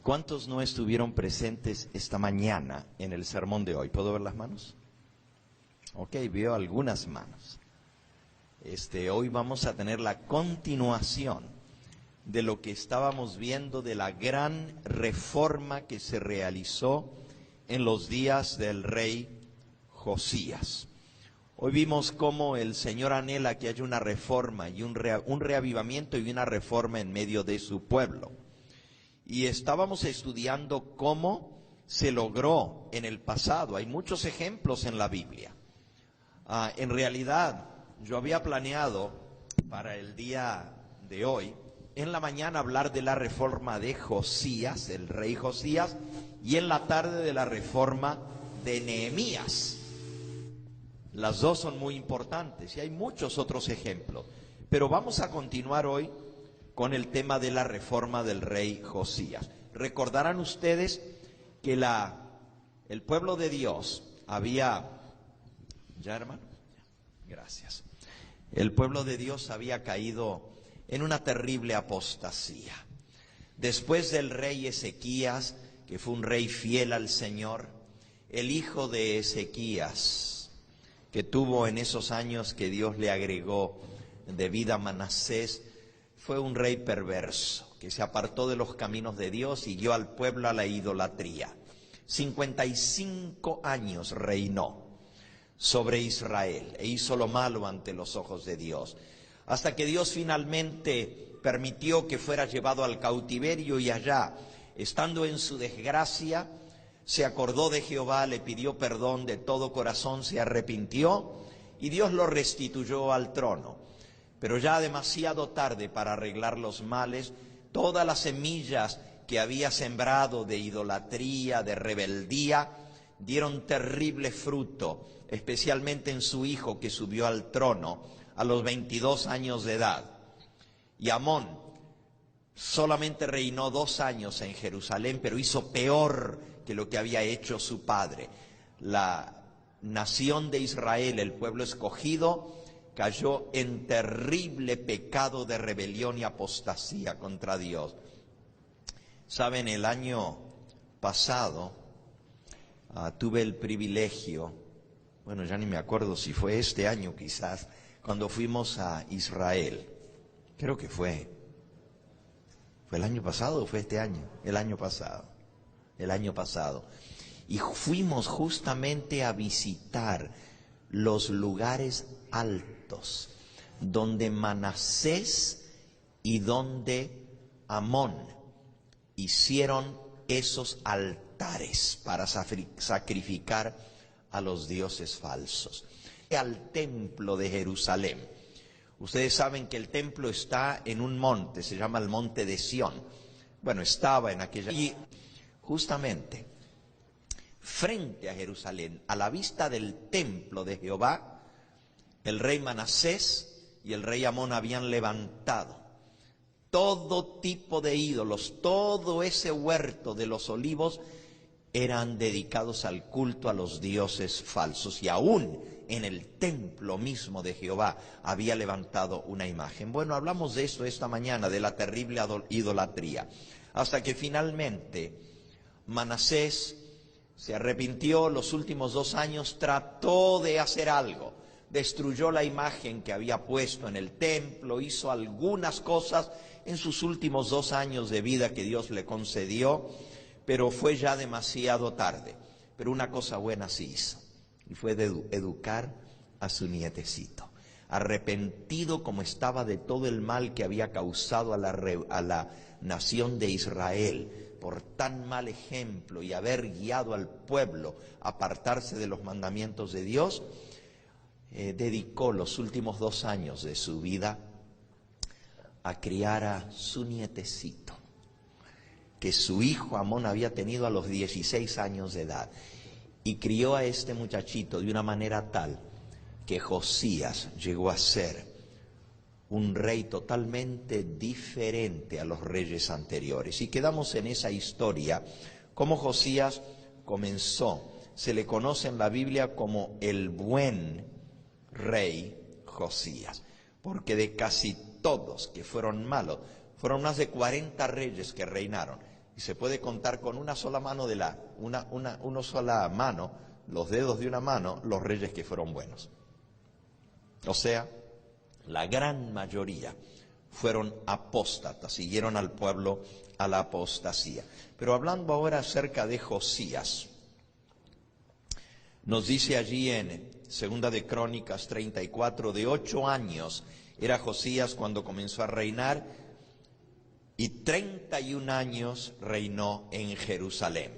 ¿Cuántos no estuvieron presentes esta mañana en el sermón de hoy? ¿Puedo ver las manos? Ok, veo algunas manos. Hoy vamos a tener la continuación de lo que estábamos viendo de la gran reforma que se realizó en los días del rey Josías. Hoy vimos cómo el Señor anhela que haya una reforma y un reavivamiento y una reforma en medio de su pueblo. Y estábamos estudiando cómo se logró en el pasado. Hay muchos ejemplos en la Biblia. En realidad, yo había planeado para el día de hoy, en la mañana hablar de la reforma de Josías, el rey Josías, y en la tarde de la reforma de Nehemías. Las dos son muy importantes y hay muchos otros ejemplos. Pero vamos a continuar hoy con el tema de la reforma del rey Josías. Recordarán ustedes que el pueblo de Dios había... ¿Ya, hermano? Gracias. El pueblo de Dios había caído en una terrible apostasía. Después del rey Ezequías, que fue un rey fiel al Señor, el hijo de Ezequías, que tuvo en esos años que Dios le agregó de vida a Manasés, fue un rey perverso, que se apartó de los caminos de Dios y guió al pueblo a la idolatría. 55 años reinó sobre Israel e hizo lo malo ante los ojos de Dios, hasta que Dios finalmente permitió que fuera llevado al cautiverio y allá, estando en su desgracia, se acordó de Jehová, le pidió perdón de todo corazón, se arrepintió y Dios lo restituyó al trono. Pero ya demasiado tarde para arreglar los males, todas las semillas que había sembrado de idolatría, de rebeldía, dieron terrible fruto, especialmente en su hijo que subió al trono a los 22 años de edad. Y Amón solamente reinó 2 años en Jerusalén, pero hizo peor que lo que había hecho su padre. La nación de Israel, el pueblo escogido, cayó en terrible pecado de rebelión y apostasía contra Dios. Saben, el año pasado tuve el privilegio, bueno, ya ni me acuerdo si fue este año quizás, cuando fuimos a Israel. Creo que fue el año pasado o fue este año, el año pasado. Y fuimos justamente a visitar los lugares altos, donde Manasés y donde Amón hicieron esos altares para sacrificar a los dioses falsos. Al templo de Jerusalén. Ustedes saben que el templo está en un monte, se llama el monte de Sión. Bueno, estaba en aquella... Y justamente, frente a Jerusalén, a la vista del templo de Jehová, el rey Manasés y el rey Amón habían levantado todo tipo de ídolos, todo ese huerto de los olivos eran dedicados al culto a los dioses falsos, y aún en el templo mismo de Jehová había levantado una imagen. Bueno, hablamos de esto esta mañana, de la terrible idolatría, hasta que finalmente Manasés se arrepintió. Los últimos 2 años trató de hacer algo, destruyó la imagen que había puesto en el templo, hizo algunas cosas en sus últimos 2 años de vida que Dios le concedió, pero fue ya demasiado tarde. Pero una cosa buena sí hizo, y fue de educar a su nietecito. Arrepentido como estaba de todo el mal que había causado a la nación de Israel por tan mal ejemplo y haber guiado al pueblo a apartarse de los mandamientos de Dios, dedicó los últimos 2 años de su vida a criar a su nietecito, que su hijo Amón había tenido a los 16 años de edad, y crió a este muchachito de una manera tal que Josías llegó a ser un rey totalmente diferente a los reyes anteriores. Y quedamos en esa historia, cómo Josías comenzó. Se le conoce en la Biblia como el buen rey Josías, porque de casi todos que fueron malos, fueron más de 40 reyes que reinaron. y se puede contar con una sola mano una sola mano, los dedos de una mano, los reyes que fueron buenos. O sea, la gran mayoría fueron apóstatas, siguieron al pueblo a la apostasía. Pero hablando ahora acerca de Josías, nos dice allí en Segunda de Crónicas 34, de 8 años era Josías cuando comenzó a reinar, y 31 años reinó en Jerusalén.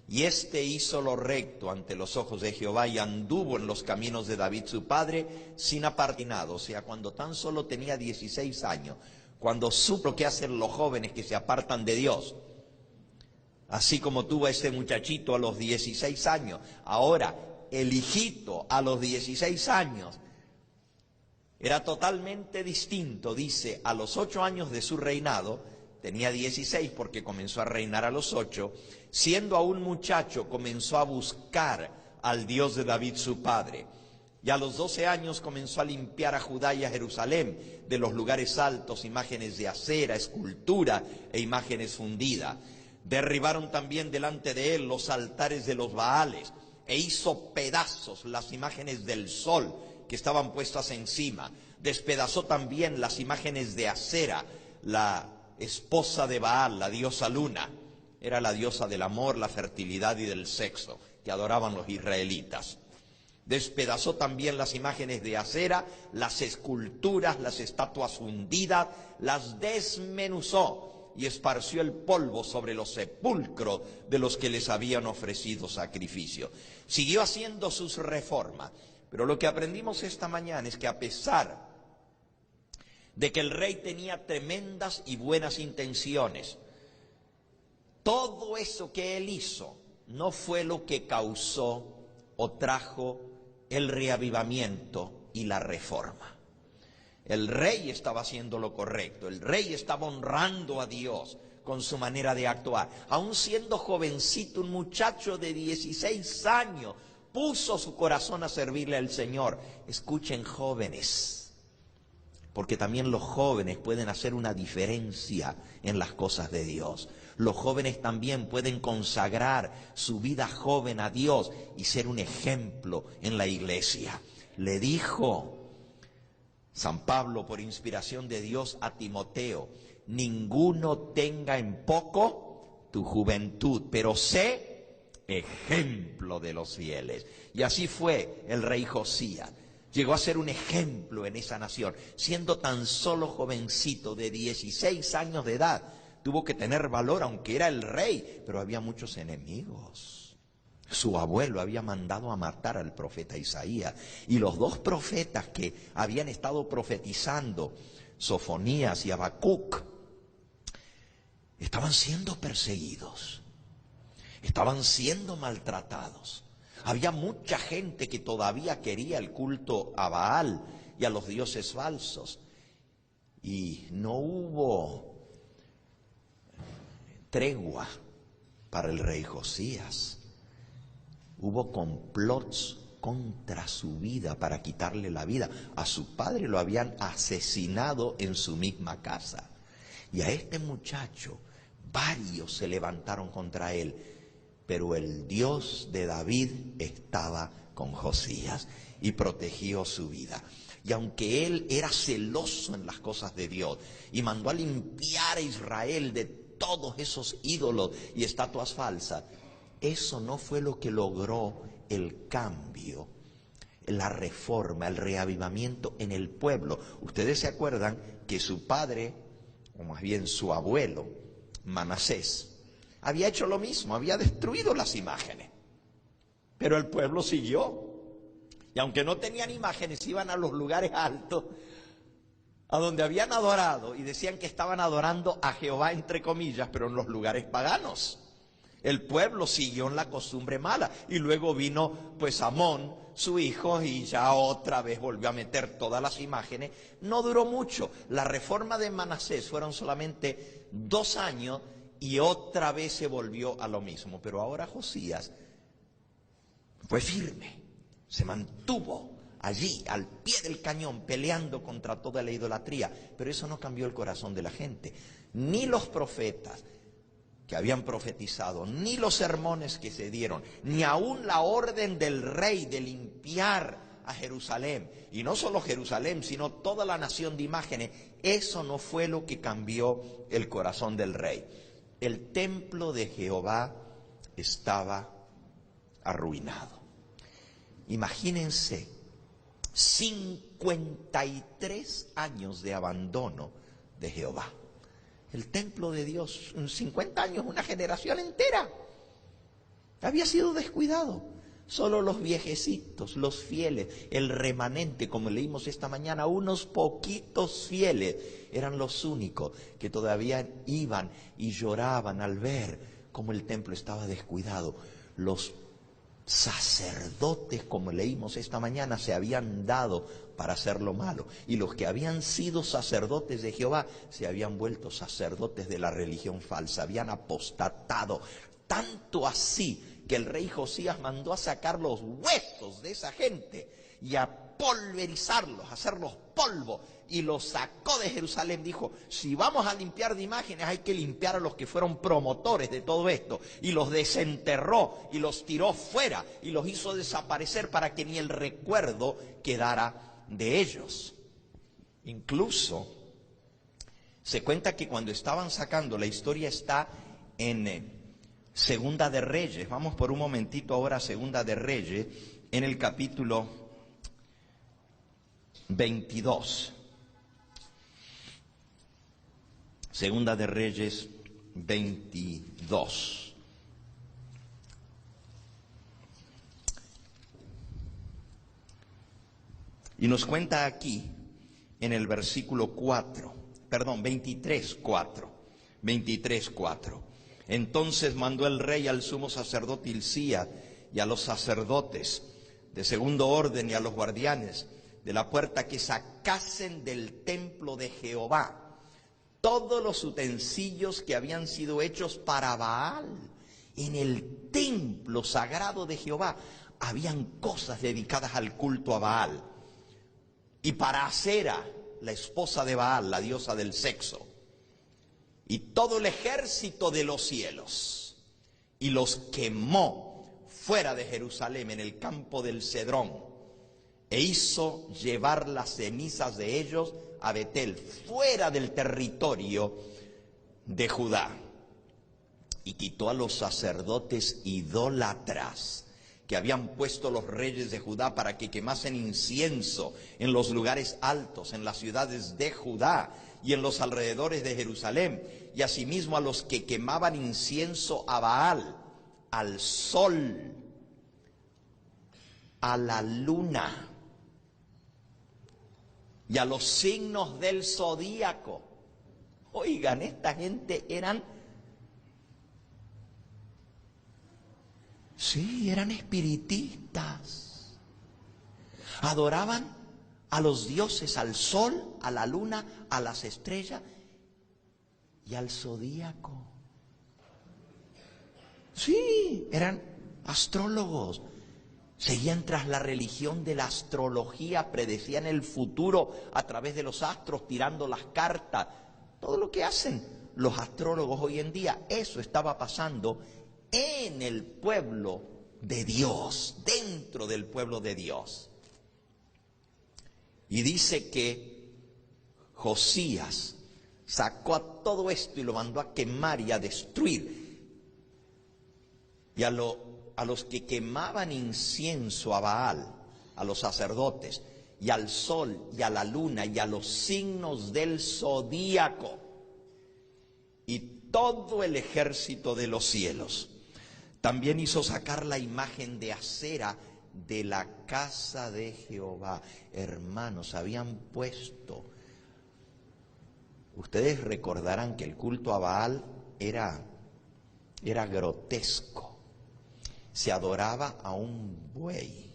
Y hizo lo recto ante los ojos de Jehová, y anduvo en los caminos de David su padre, sin apartinado. O sea, cuando tan solo tenía 16 años, cuando supo qué hacen los jóvenes que se apartan de Dios. Así como tuvo a ese muchachito a los 16 años, ahora el hijito a los 16 años era totalmente distinto. Dice, a los 8 años de su reinado, tenía 16 porque comenzó a reinar a los 8, siendo aún muchacho comenzó a buscar al Dios de David su padre. Y a los 12 años comenzó a limpiar a Judá y a Jerusalén de los lugares altos, imágenes de acera, escultura e imágenes fundidas. Derribaron también delante de él los altares de los Baales, e hizo pedazos las imágenes del sol que estaban puestas encima. Despedazó también las imágenes de acera, la esposa de Baal, la diosa Luna. Era la diosa del amor, la fertilidad y del sexo, que adoraban los israelitas. Despedazó también las imágenes de acera, las esculturas, las estatuas fundidas, las desmenuzó y esparció el polvo sobre los sepulcros de los que les habían ofrecido sacrificio. Siguió haciendo sus reformas, pero lo que aprendimos esta mañana es que a pesar de que el rey tenía tremendas y buenas intenciones, todo eso que él hizo no fue lo que causó o trajo el reavivamiento y la reforma. El rey estaba haciendo lo correcto, el rey estaba honrando a Dios con su manera de actuar. Aún siendo jovencito, un muchacho de 16 años, puso su corazón a servirle al Señor. Escuchen, jóvenes, porque también los jóvenes pueden hacer una diferencia en las cosas de Dios. Los jóvenes también pueden consagrar su vida joven a Dios y ser un ejemplo en la iglesia. Le dijo San Pablo, por inspiración de Dios, a Timoteo: ninguno tenga en poco tu juventud, pero sé ejemplo de los fieles. Y así fue el rey Josías. Llegó a ser un ejemplo en esa nación, siendo tan solo jovencito de 16 años de edad. Tuvo que tener valor, aunque era el rey, pero había muchos enemigos. Su abuelo había mandado a matar al profeta Isaías, y los 2 profetas que habían estado profetizando, Sofonías y Habacuc, estaban siendo perseguidos, estaban siendo maltratados. Había mucha gente que todavía quería el culto a Baal y a los dioses falsos, y no hubo tregua para el rey Josías. Hubo complots contra su vida para quitarle la vida. A su padre lo habían asesinado en su misma casa, y a este muchacho varios se levantaron contra él, pero el Dios de David estaba con Josías y protegió su vida. Y aunque él era celoso en las cosas de Dios y mandó a limpiar a Israel de todos esos ídolos y estatuas falsas, eso no fue lo que logró el cambio, la reforma, el reavivamiento en el pueblo. Ustedes se acuerdan que su padre, o más bien su abuelo, Manasés, había hecho lo mismo, había destruido las imágenes, pero el pueblo siguió. Y aunque no tenían imágenes, iban a los lugares altos, a donde habían adorado, y decían que estaban adorando a Jehová, entre comillas, pero en los lugares paganos. El pueblo siguió en la costumbre mala, y luego vino pues Amón, su hijo, y ya otra vez volvió a meter todas las imágenes. No duró mucho. La reforma de Manasés fueron solamente 2 años, y otra vez se volvió a lo mismo. Pero ahora Josías fue firme, se mantuvo allí, al pie del cañón, peleando contra toda la idolatría. Pero eso no cambió el corazón de la gente. Ni los profetas, que habían profetizado, ni los sermones que se dieron, ni aún la orden del rey de limpiar a Jerusalén, y no solo Jerusalén, sino toda la nación de imágenes, eso no fue lo que cambió el corazón del rey. El templo de Jehová estaba arruinado. Imagínense, 53 años de abandono de Jehová. El templo de Dios, 50 años, una generación entera, había sido descuidado. Solo los viejecitos, los fieles, el remanente, como leímos esta mañana, unos poquitos fieles, eran los únicos que todavía iban y lloraban al ver cómo el templo estaba descuidado. Los sacerdotes, como leímos esta mañana, se habían dado para hacer lo malo. Y los que habían sido sacerdotes de Jehová se habían vuelto sacerdotes de la religión falsa, habían apostatado. Tanto así que el rey Josías mandó a sacar los huesos de esa gente y a pulverizarlos, a hacerlos polvo, y los sacó de Jerusalén. Dijo, si vamos a limpiar de imágenes, hay que limpiar a los que fueron promotores de todo esto, y los desenterró y los tiró fuera y los hizo desaparecer para que ni el recuerdo quedara de ellos. Incluso se cuenta que cuando estaban sacando, la historia está en Segunda de Reyes. Vamos por un momentito ahora a Segunda de Reyes, en el capítulo 22. Segunda de Reyes 22. Y nos cuenta aquí en el versículo 23, 4. Entonces mandó el rey al sumo sacerdote Hilcías y a los sacerdotes de segundo orden y a los guardianes de la puerta que sacasen del templo de Jehová todos los utensilios que habían sido hechos para Baal. En el templo sagrado de Jehová habían cosas dedicadas al culto a Baal y para Acera, la esposa de Baal, la diosa del sexo. Y todo el ejército de los cielos, y los quemó fuera de Jerusalén en el campo del Cedrón, e hizo llevar las cenizas de ellos a Betel, fuera del territorio de Judá. Y quitó a los sacerdotes idólatras que habían puesto los reyes de Judá para que quemasen incienso en los lugares altos, en las ciudades de Judá y en los alrededores de Jerusalén, y asimismo a los que quemaban incienso a Baal, al sol, a la luna y a los signos del zodíaco. Oigan, esta gente eran espiritistas. Adoraban a los dioses, al sol, a la luna, a las estrellas y al zodíaco. Sí, eran astrólogos. Seguían tras la religión de la astrología, predecían el futuro a través de los astros, tirando las cartas. Todo lo que hacen los astrólogos hoy en día, eso estaba pasando en el pueblo de Dios, dentro del pueblo de Dios. Y dice que Josías sacó a todo esto y lo mandó a quemar y a destruir. Y a los que quemaban incienso a Baal, a los sacerdotes, y al sol, y a la luna, y a los signos del zodíaco, y todo el ejército de los cielos. También hizo sacar la imagen de Acera de la casa de Jehová. Hermanos, habían puesto, ustedes recordarán que el culto a Baal era grotesco. Se adoraba a un buey.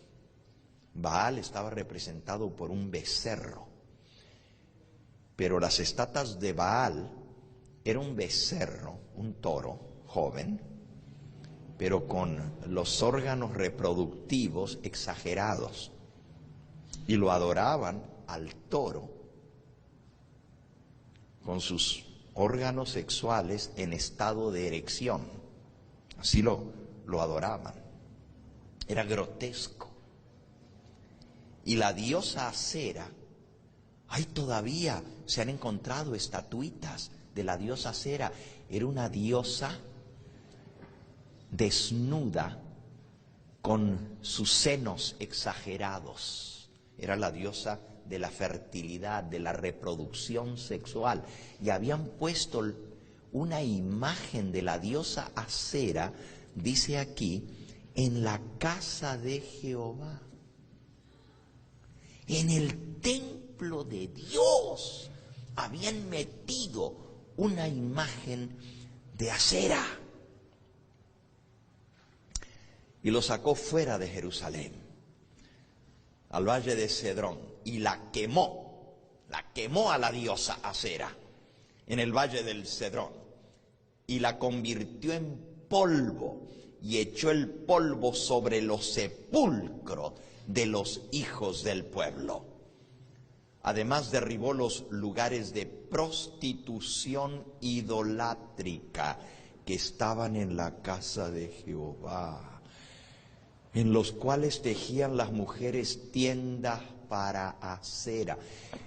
Baal estaba representado por un becerro. Pero las estatuas de Baal era un becerro, un toro joven, pero con los órganos reproductivos exagerados. Y lo adoraban al toro con sus órganos sexuales en estado de erección. Así lo adoraban. Era grotesco. Y la diosa Acera, hay todavía, se han encontrado estatuitas de la diosa Acera. Era una diosa desnuda con sus senos exagerados. Era la diosa de la fertilidad, de la reproducción sexual. Y habían puesto una imagen de la diosa Acera, dice aquí, en la casa de Jehová. En el templo de Dios habían metido una imagen de Acera. Y lo sacó fuera de Jerusalén, al valle de Cedrón, y la quemó a la diosa Acera en el valle del Cedrón, y la convirtió en polvo, y echó el polvo sobre los sepulcros de los hijos del pueblo. Además derribó los lugares de prostitución idolátrica que estaban en la casa de Jehová, en los cuales tejían las mujeres tiendas para Acera.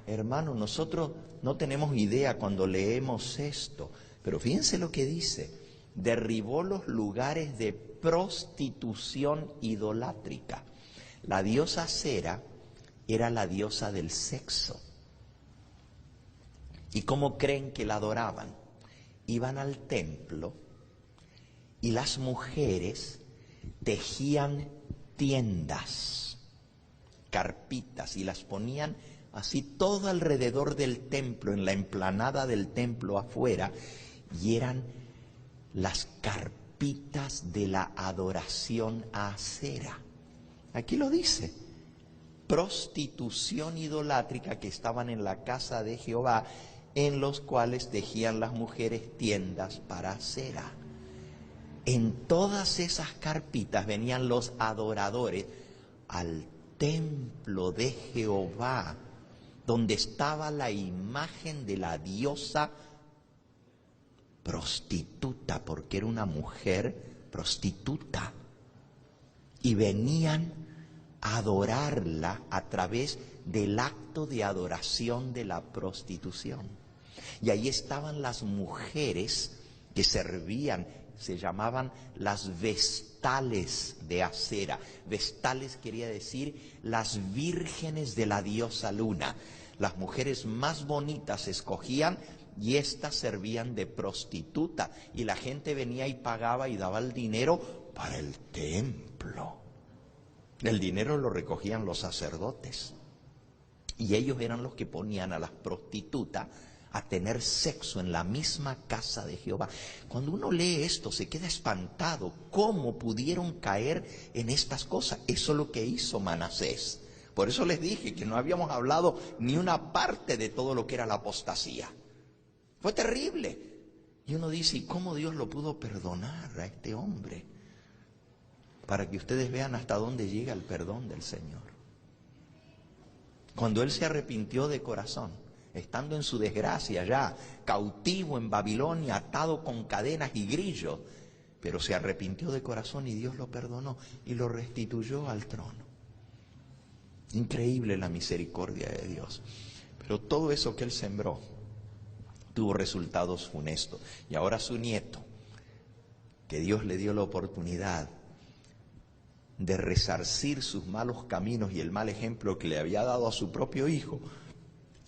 Hermano, nosotros no tenemos idea cuando leemos esto, pero fíjense lo que dice: derribó los lugares de prostitución idolátrica. La diosa Acera era la diosa del sexo. ¿Y cómo creen que la adoraban? Iban al templo y las mujeres tejían tiendas, carpitas, y las ponían así todo alrededor del templo, en la explanada del templo afuera, y eran las carpitas de la adoración a Acera. Aquí lo dice: prostitución idolátrica que estaban en la casa de Jehová, en los cuales tejían las mujeres tiendas para Acera. En todas esas carpitas venían los adoradores al templo de Jehová, donde estaba la imagen de la diosa prostituta, porque era una mujer prostituta. Y venían a adorarla a través del acto de adoración de la prostitución. Y ahí estaban las mujeres que servían, se llamaban las vestales de Acera. Vestales quería decir las vírgenes de la diosa Luna. Las mujeres más bonitas escogían y éstas servían de prostituta. Y la gente venía y pagaba y daba el dinero para el templo. El dinero lo recogían los sacerdotes. Y ellos eran los que ponían a las prostitutas a tener sexo en la misma casa de Jehová. Cuando uno lee esto se queda espantado. ¿Cómo pudieron caer en estas cosas? Eso es lo que hizo Manasés. Por eso les dije que no habíamos hablado ni una parte de todo lo que era la apostasía. Fue terrible. Y uno dice, ¿y cómo Dios lo pudo perdonar a este hombre? Para que ustedes vean hasta dónde llega el perdón del Señor. Cuando él se arrepintió de corazón, estando en su desgracia ya, cautivo en Babilonia, atado con cadenas y grillos, pero se arrepintió de corazón y Dios lo perdonó y lo restituyó al trono. Increíble la misericordia de Dios. Pero todo eso que él sembró tuvo resultados funestos. Y ahora su nieto, que Dios le dio la oportunidad de resarcir sus malos caminos y el mal ejemplo que le había dado a su propio hijo,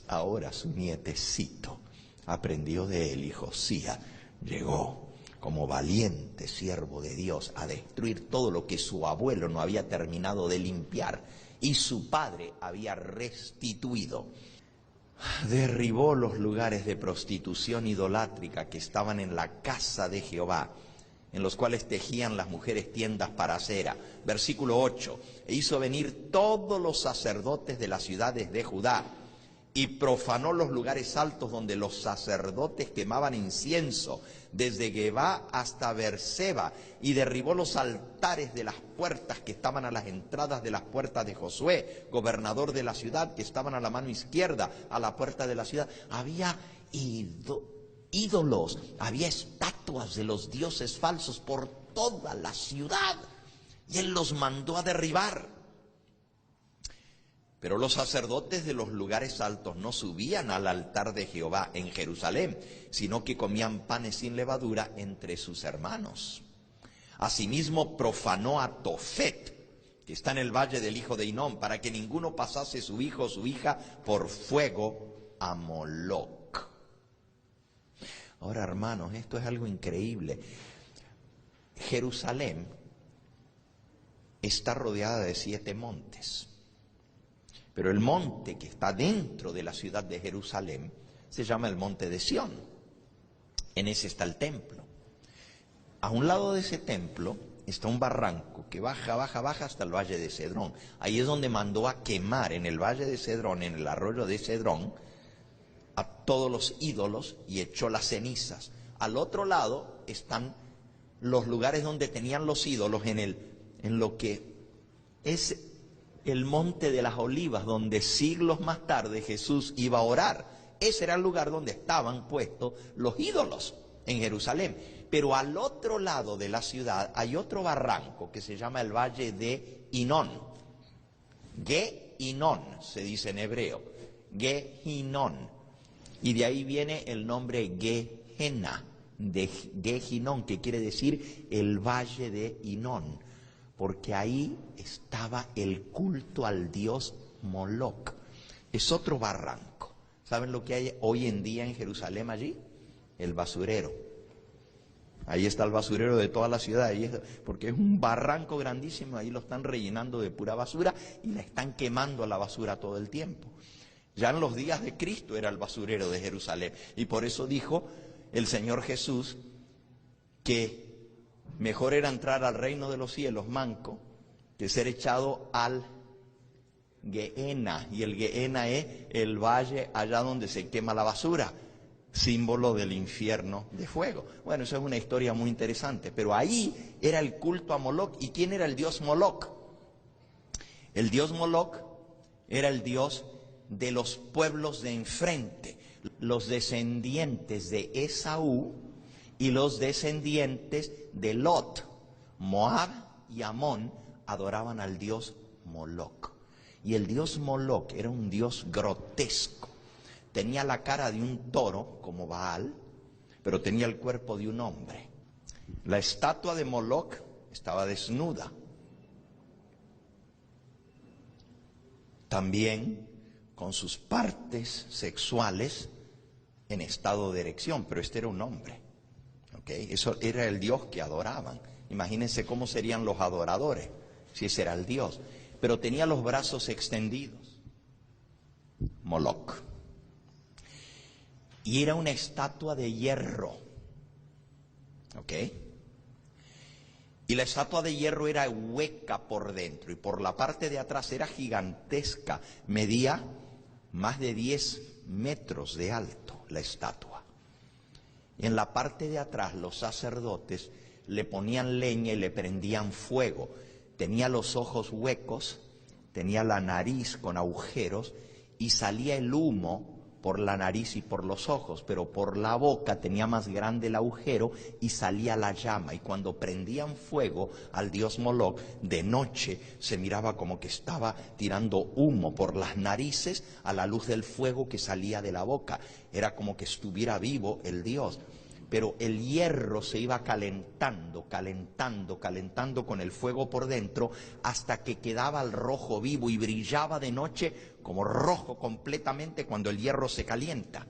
ahora su nietecito aprendió de él, y Josías llegó como valiente siervo de Dios a destruir todo lo que su abuelo no había terminado de limpiar y su padre había restituido. Derribó los lugares de prostitución idolátrica que estaban en la casa de Jehová, en los cuales tejían las mujeres tiendas para Acera. Versículo 8, e hizo venir todos los sacerdotes de las ciudades de Judá, y profanó los lugares altos donde los sacerdotes quemaban incienso, desde Gebá hasta Berseba, y derribó los altares de las puertas que estaban a las entradas de las puertas de Josué, gobernador de la ciudad, que estaban a la mano izquierda, a la puerta de la ciudad. Había ídolos, había estatuas de los dioses falsos por toda la ciudad. Y él los mandó a derribar. Pero los sacerdotes de los lugares altos no subían al altar de Jehová en Jerusalén, sino que comían panes sin levadura entre sus hermanos. Asimismo profanó a Tofet, que está en el valle del hijo de Hinnom, para que ninguno pasase su hijo o su hija por fuego a Moloc. Ahora, hermanos, esto es algo increíble. Jerusalén está rodeada de 7 montes. Pero el monte que está dentro de la ciudad de Jerusalén se llama el monte de Sión. En ese está el templo. A un lado de ese templo está un barranco que baja hasta el valle de Cedrón. Ahí es donde mandó a quemar en el valle de Cedrón, en el arroyo de Cedrón, a todos los ídolos y echó las cenizas. Al otro lado están los lugares donde tenían los ídolos en lo que es el monte de las olivas, donde siglos más tarde Jesús iba a orar. Ese era el lugar donde estaban puestos los ídolos en Jerusalén. Pero al otro lado de la ciudad hay otro barranco que se llama el Valle de Hinón. Ge-Hinón se dice en hebreo. Ge-Hinón. Y de ahí viene el nombre Gehenna, de Ge-Hinón, que quiere decir el Valle de Hinón. Porque ahí estaba el culto al dios Moloc. Es otro barranco. ¿Saben lo que hay hoy en día en Jerusalén allí? El basurero. Ahí está el basurero de toda la ciudad, porque es un barranco grandísimo, ahí lo están rellenando de pura basura y la están quemando a la basura todo el tiempo. Ya en los días de Cristo era el basurero de Jerusalén. Y por eso dijo el Señor Jesús que mejor era entrar al reino de los cielos manco que ser echado al Gehenna. Y el Gehenna es el valle allá donde se quema la basura, símbolo del infierno de fuego. Bueno, eso es una historia muy interesante, pero ahí era el culto a Moloc. ¿Y quién era el dios Moloc? El dios Moloc era el dios de los pueblos de enfrente, los descendientes de Esaú y los descendientes de Lot. Moab y Amón adoraban al dios Moloc. Y el dios Moloc era un dios grotesco. Tenía la cara de un toro, como Baal, pero tenía el cuerpo de un hombre. La estatua de Moloc estaba desnuda. También con sus partes sexuales en estado de erección, pero este era un hombre. ¿Okay? Eso era el dios que adoraban. Imagínense cómo serían los adoradores, si ese era el dios. Pero tenía los brazos extendidos. Moloc. Y era una estatua de hierro. ¿Ok? Y la estatua de hierro era hueca por dentro y por la parte de atrás era gigantesca. Medía más de 10 metros de alto la estatua. Y en la parte de atrás los sacerdotes le ponían leña y le prendían fuego. Tenía los ojos huecos, tenía la nariz con agujeros y salía el humo por la nariz y por los ojos, pero por la boca tenía más grande el agujero y salía la llama. Y cuando prendían fuego al dios Moloc, de noche se miraba como que estaba tirando humo por las narices a la luz del fuego que salía de la boca. Era como que estuviera vivo el dios. Pero el hierro se iba calentando con el fuego por dentro hasta que quedaba al rojo vivo y brillaba de noche como rojo completamente cuando el hierro se calienta.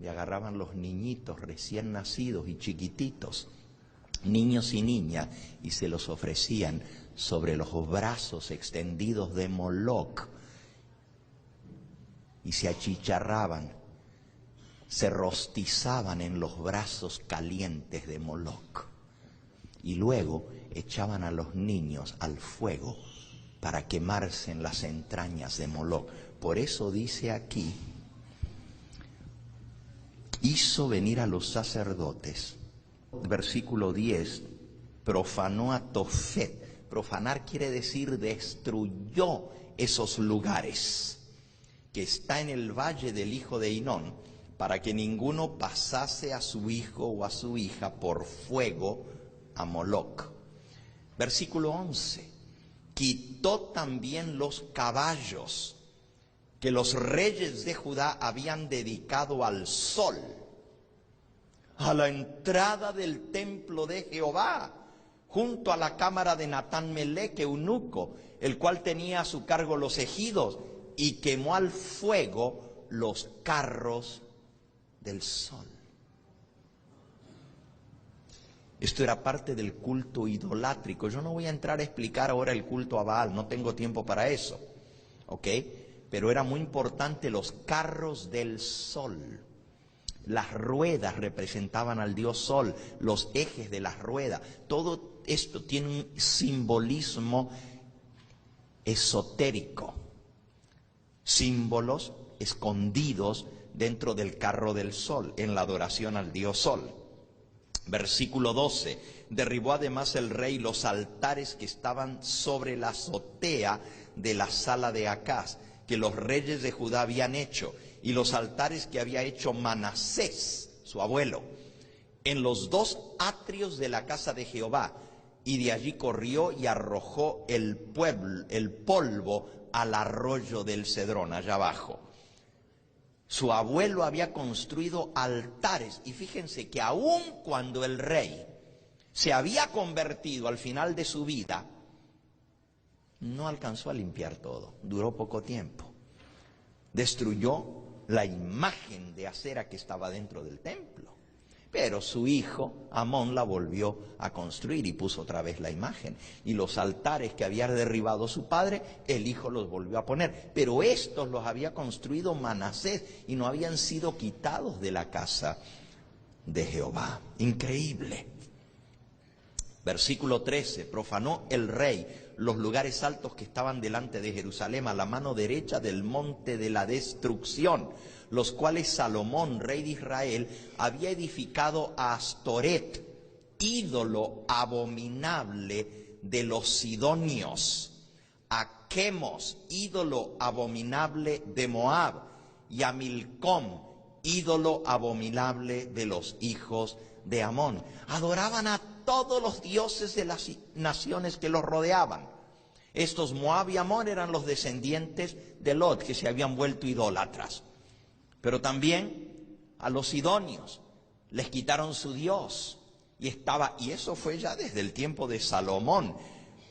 Y agarraban los niñitos recién nacidos y chiquititos, niños y niñas, y se los ofrecían sobre los brazos extendidos de Moloc y se achicharraban. Se rostizaban en los brazos calientes de Moloc y luego echaban a los niños al fuego para quemarse en las entrañas de Moloc. Por eso dice aquí, hizo venir a los sacerdotes. Versículo 10, profanó a Tofet. Profanar quiere decir destruyó esos lugares que está en el valle del hijo de Hinón, para que ninguno pasase a su hijo o a su hija por fuego a Moloc. Versículo 11. Quitó también los caballos que los reyes de Judá habían dedicado al sol, a la entrada del templo de Jehová, junto a la cámara de Natán Melec, eunuco, el cual tenía a su cargo los ejidos, y quemó al fuego los carros del sol. Esto era parte del culto idolátrico. Yo no voy a entrar a explicar ahora el culto a Baal, no tengo tiempo para eso, ¿ok? Pero era muy importante los carros del sol. Las ruedas representaban al dios sol, los ejes de las ruedas. Todo esto tiene un simbolismo esotérico. Símbolos escondidos dentro del carro del sol, en la adoración al dios sol. Versículo 12. Derribó además el rey los altares que estaban sobre la azotea de la sala de Acaz, que los reyes de Judá habían hecho, y los altares que había hecho Manasés, su abuelo, en los dos atrios de la casa de Jehová, y de allí corrió y arrojó el polvo al arroyo del Cedrón, allá abajo. Su abuelo había construido altares, y fíjense que aun cuando el rey se había convertido al final de su vida, no alcanzó a limpiar todo, duró poco tiempo. Destruyó la imagen de acera que estaba dentro del templo, pero su hijo Amón la volvió a construir y puso otra vez la imagen. Y los altares que había derribado su padre, el hijo los volvió a poner, pero estos los había construido Manasés y no habían sido quitados de la casa de Jehová. Increíble. Versículo 13, profanó el rey los lugares altos que estaban delante de Jerusalén, a la mano derecha del monte de la destrucción, los cuales Salomón, rey de Israel, había edificado a Astoret, ídolo abominable de los sidonios, a Quemos, ídolo abominable de Moab, y a Milcom, ídolo abominable de los hijos de Amón. Adoraban a todos los dioses de las naciones que los rodeaban. Estos Moab y Amón eran los descendientes de Lot, que se habían vuelto idólatras. Pero también a los sidonios les quitaron su dios, y eso fue ya desde el tiempo de Salomón.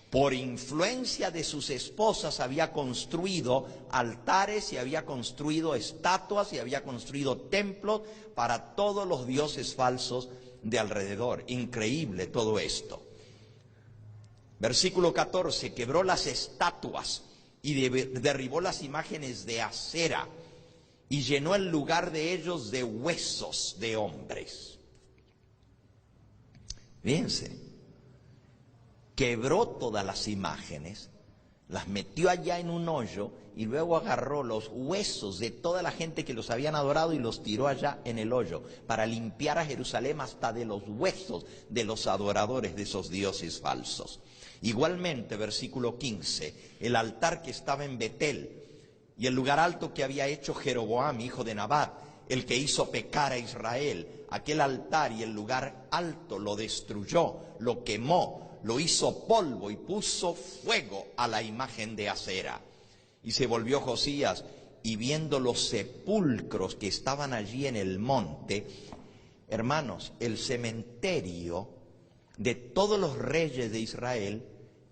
Por influencia de sus esposas había construido altares y había construido estatuas y había construido templos para todos los dioses falsos de alrededor. Increíble todo esto. Versículo 14, quebró las estatuas y derribó las imágenes de acera y llenó el lugar de ellos de huesos de hombres. Fíjense, quebró todas las imágenes, las metió allá en un hoyo y luego agarró los huesos de toda la gente que los habían adorado y los tiró allá en el hoyo para limpiar a Jerusalén hasta de los huesos de los adoradores de esos dioses falsos. Igualmente, versículo 15, el altar que estaba en Betel y el lugar alto que había hecho Jeroboam, hijo de Nabat, el que hizo pecar a Israel, aquel altar y el lugar alto lo destruyó, lo quemó, lo hizo polvo y puso fuego a la imagen de acera. Y se volvió Josías, y viendo los sepulcros que estaban allí en el monte, hermanos, el cementerio de todos los reyes de Israel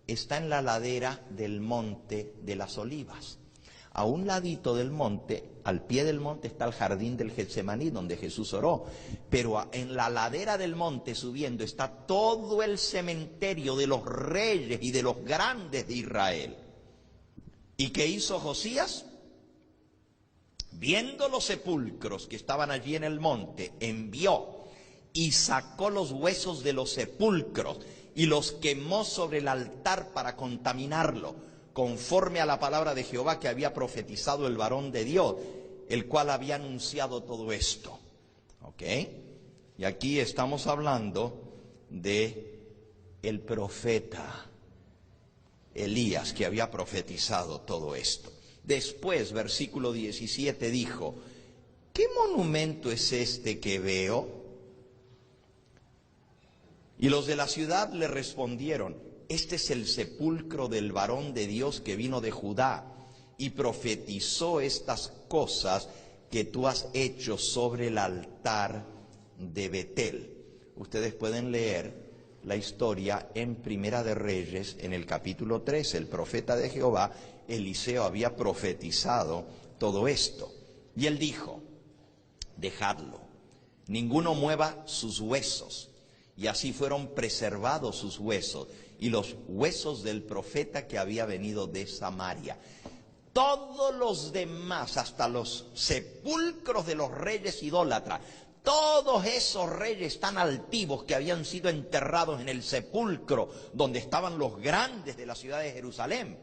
está en la ladera del monte de las Olivas. A un ladito del monte, al pie del monte, está el jardín del Getsemaní, donde Jesús oró. Pero en la ladera del monte subiendo está todo el cementerio de los reyes y de los grandes de Israel. ¿Y qué hizo Josías? Viendo los sepulcros que estaban allí en el monte, envió y sacó los huesos de los sepulcros y los quemó sobre el altar para contaminarlo, conforme a la palabra de Jehová que había profetizado el varón de Dios, el cual había anunciado todo esto. ¿Ok? Y aquí estamos hablando de el profeta Elías, que había profetizado todo esto. Después, versículo 17 dijo, ¿qué monumento es este que veo? Y los de la ciudad le respondieron, este es el sepulcro del varón de Dios que vino de Judá y profetizó estas cosas que tú has hecho sobre el altar de Betel. Ustedes pueden leer la historia en Primera de Reyes, en el capítulo 13. El profeta de Jehová, Eliseo, había profetizado todo esto. Y él dijo, dejadlo, ninguno mueva sus huesos. Y así fueron preservados sus huesos y los huesos del profeta que había venido de Samaria. Todos los demás, hasta los sepulcros de los reyes idólatras, todos esos reyes tan altivos que habían sido enterrados en el sepulcro donde estaban los grandes de la ciudad de Jerusalén,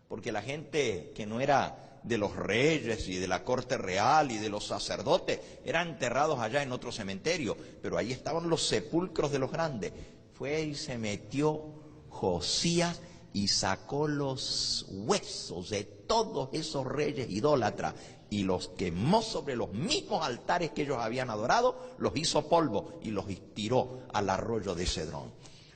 porque la gente que no era de los reyes y de la corte real y de los sacerdotes eran enterrados allá en otro cementerio, pero ahí estaban los sepulcros de los grandes. Fue y se metió Josías y sacó los huesos de todos esos reyes idólatras y los quemó sobre los mismos altares que ellos habían adorado, los hizo polvo y los tiró al arroyo de Cedrón.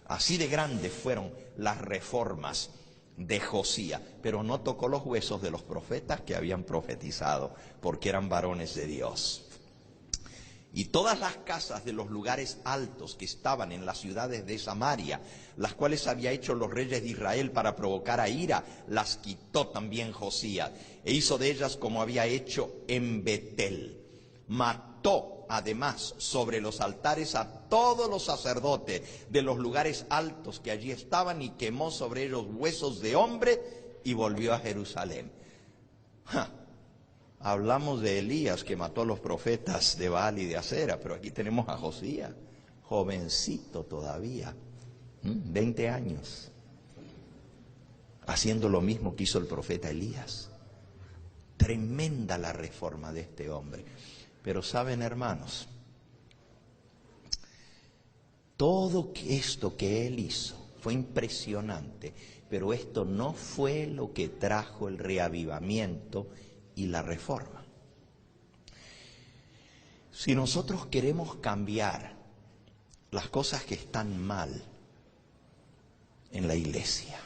Así de grandes fueron las reformas de Josías, pero no tocó los huesos de los profetas que habían profetizado, porque eran varones de Dios. Y todas las casas de los lugares altos que estaban en las ciudades de Samaria, las cuales había hecho los reyes de Israel para provocar a ira, las quitó también Josías, e hizo de ellas como había hecho en Betel. Mató además sobre los altares a todos los sacerdotes de los lugares altos que allí estaban y quemó sobre ellos huesos de hombre y volvió a Jerusalén. Hablamos de Elías que mató a los profetas de Baal y de Acera, pero aquí tenemos a Josías, jovencito todavía, 20 años, haciendo lo mismo que hizo el profeta Elías. Tremenda la reforma de este hombre. Pero saben, hermanos, todo esto que él hizo fue impresionante, pero esto no fue lo que trajo el reavivamiento y la reforma. Si nosotros queremos cambiar las cosas que están mal en la iglesia,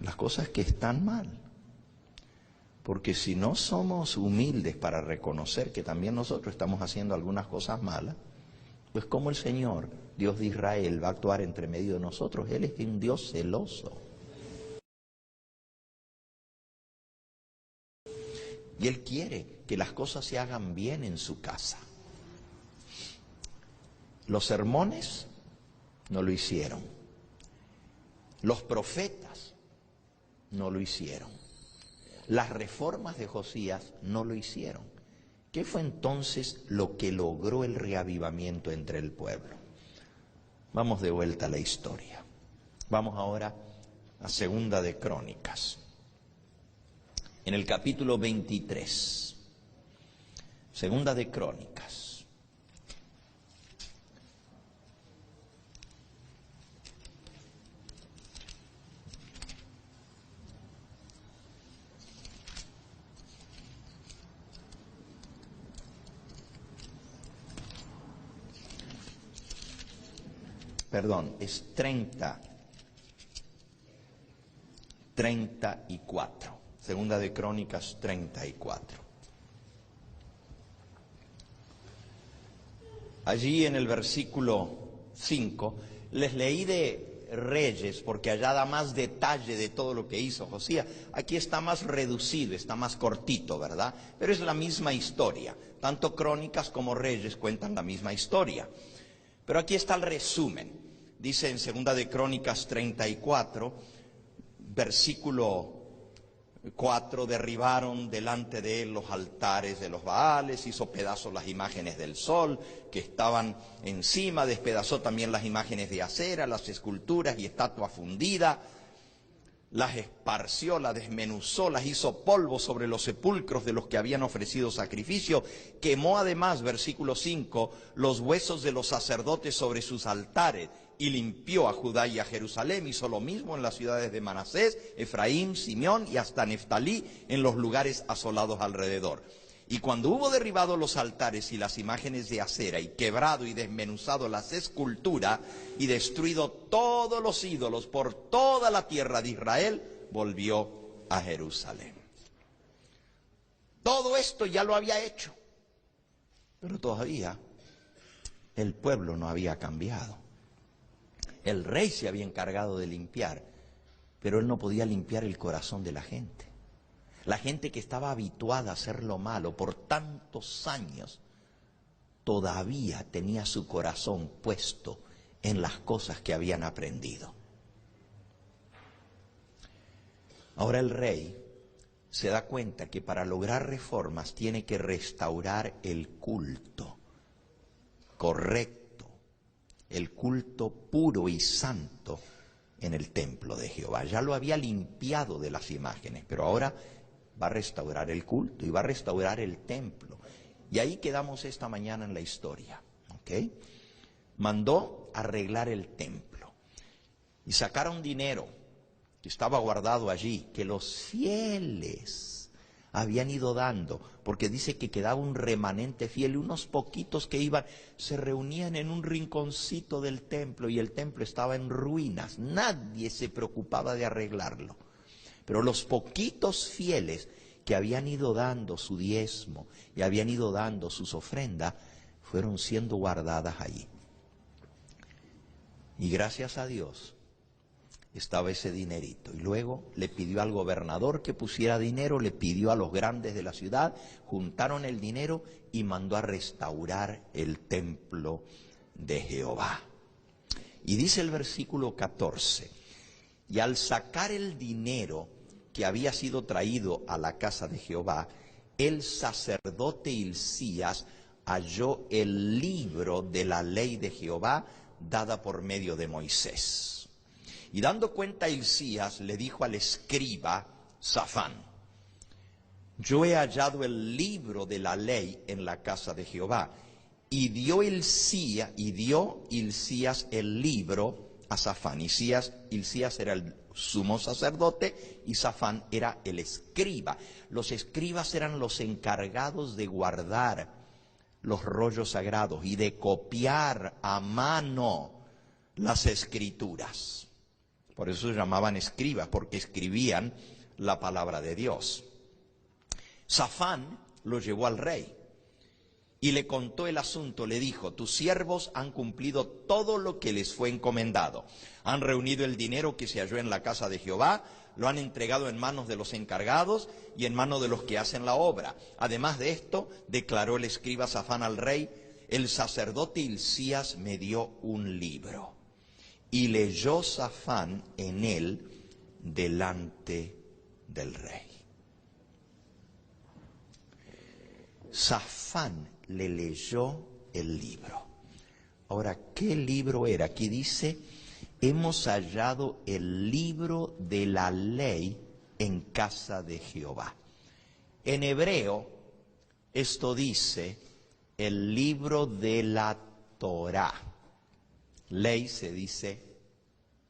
las cosas que están mal, porque si no somos humildes para reconocer que también nosotros estamos haciendo algunas cosas malas, pues ¿cómo el Señor, Dios de Israel, va a actuar entre medio de nosotros? Él es un Dios celoso. Y Él quiere que las cosas se hagan bien en su casa. Los sermones no lo hicieron. Los profetas no lo hicieron. Las reformas de Josías no lo hicieron. ¿Qué fue entonces lo que logró el reavivamiento entre el pueblo? Vamos de vuelta a la historia. Vamos ahora a Segunda de Crónicas. En el capítulo 23. Segunda de Crónicas. Perdón, es 34. Segunda de Crónicas 34. Allí en el versículo 5, les leí de Reyes, porque allá da más detalle de todo lo que hizo Josías. Aquí está más reducido, está más cortito, ¿verdad? Pero es la misma historia. Tanto Crónicas como Reyes cuentan la misma historia. Pero aquí está el resumen. Dice en Segunda de Crónicas 34, versículo 4, derribaron delante de él los altares de los Baales, hizo pedazos las imágenes del sol que estaban encima, despedazó también las imágenes de acera, las esculturas y estatua fundida. las esparció, las desmenuzó, las hizo polvo sobre los sepulcros de los que habían ofrecido sacrificio. Quemó además, versículo 5, los huesos de los sacerdotes sobre sus altares y limpió a Judá y a Jerusalén. Hizo lo mismo en las ciudades de Manasés, Efraín, Simeón y hasta Neftalí, en los lugares asolados alrededor. Y cuando hubo derribado los altares y las imágenes de acera, y quebrado y desmenuzado las esculturas, y destruido todos los ídolos por toda la tierra de Israel, volvió a Jerusalén. Todo esto ya lo había hecho, pero todavía el pueblo no había cambiado. El rey se había encargado de limpiar, pero él no podía limpiar el corazón de la gente. La gente que estaba habituada a hacer lo malo por tantos años, todavía tenía su corazón puesto en las cosas que habían aprendido. Ahora el rey se da cuenta que para lograr reformas tiene que restaurar el culto correcto, el culto puro y santo en el templo de Jehová. Ya lo había limpiado de las imágenes, pero ahora va a restaurar el culto y va a restaurar el templo. Y ahí quedamos esta mañana en la historia, ¿ok? Mandó arreglar el templo y sacaron dinero que estaba guardado allí, que los fieles habían ido dando, porque dice que quedaba un remanente fiel, y unos poquitos que iban, se reunían en un rinconcito del templo, y el templo estaba en ruinas, nadie se preocupaba de arreglarlo. Pero los poquitos fieles que habían ido dando su diezmo y habían ido dando sus ofrendas, fueron siendo guardadas allí. Y gracias a Dios estaba ese dinerito. Y luego le pidió al gobernador que pusiera dinero, le pidió a los grandes de la ciudad, juntaron el dinero y mandó a restaurar el templo de Jehová. Y dice el versículo 14, y al sacar el dinero que había sido traído a la casa de Jehová, el sacerdote Hilcías halló el libro de la ley de Jehová dada por medio de Moisés. Y dando cuenta Hilcías, le dijo al escriba Safán: yo he hallado el libro de la ley en la casa de Jehová. Y dio Hilcías el libro a Safán. Hilcías era el sumo sacerdote y Safán era el escriba. Los escribas eran los encargados de guardar los rollos sagrados y de copiar a mano las escrituras. Por eso se llamaban escribas, porque escribían la palabra de Dios. Safán lo llevó al rey y le contó el asunto. Le dijo: tus siervos han cumplido todo lo que les fue encomendado. Han reunido el dinero que se halló en la casa de Jehová, lo han entregado en manos de los encargados y en manos de los que hacen la obra. Además de esto, declaró el escriba Safán al rey: el sacerdote Hilcías me dio un libro. Y leyó Safán en él delante del rey. Safán le leyó el libro. Ahora, ¿qué libro era? Aquí dice: hemos hallado el libro de la ley en casa de Jehová. En hebreo, esto dice el libro de la Torá. Ley se dice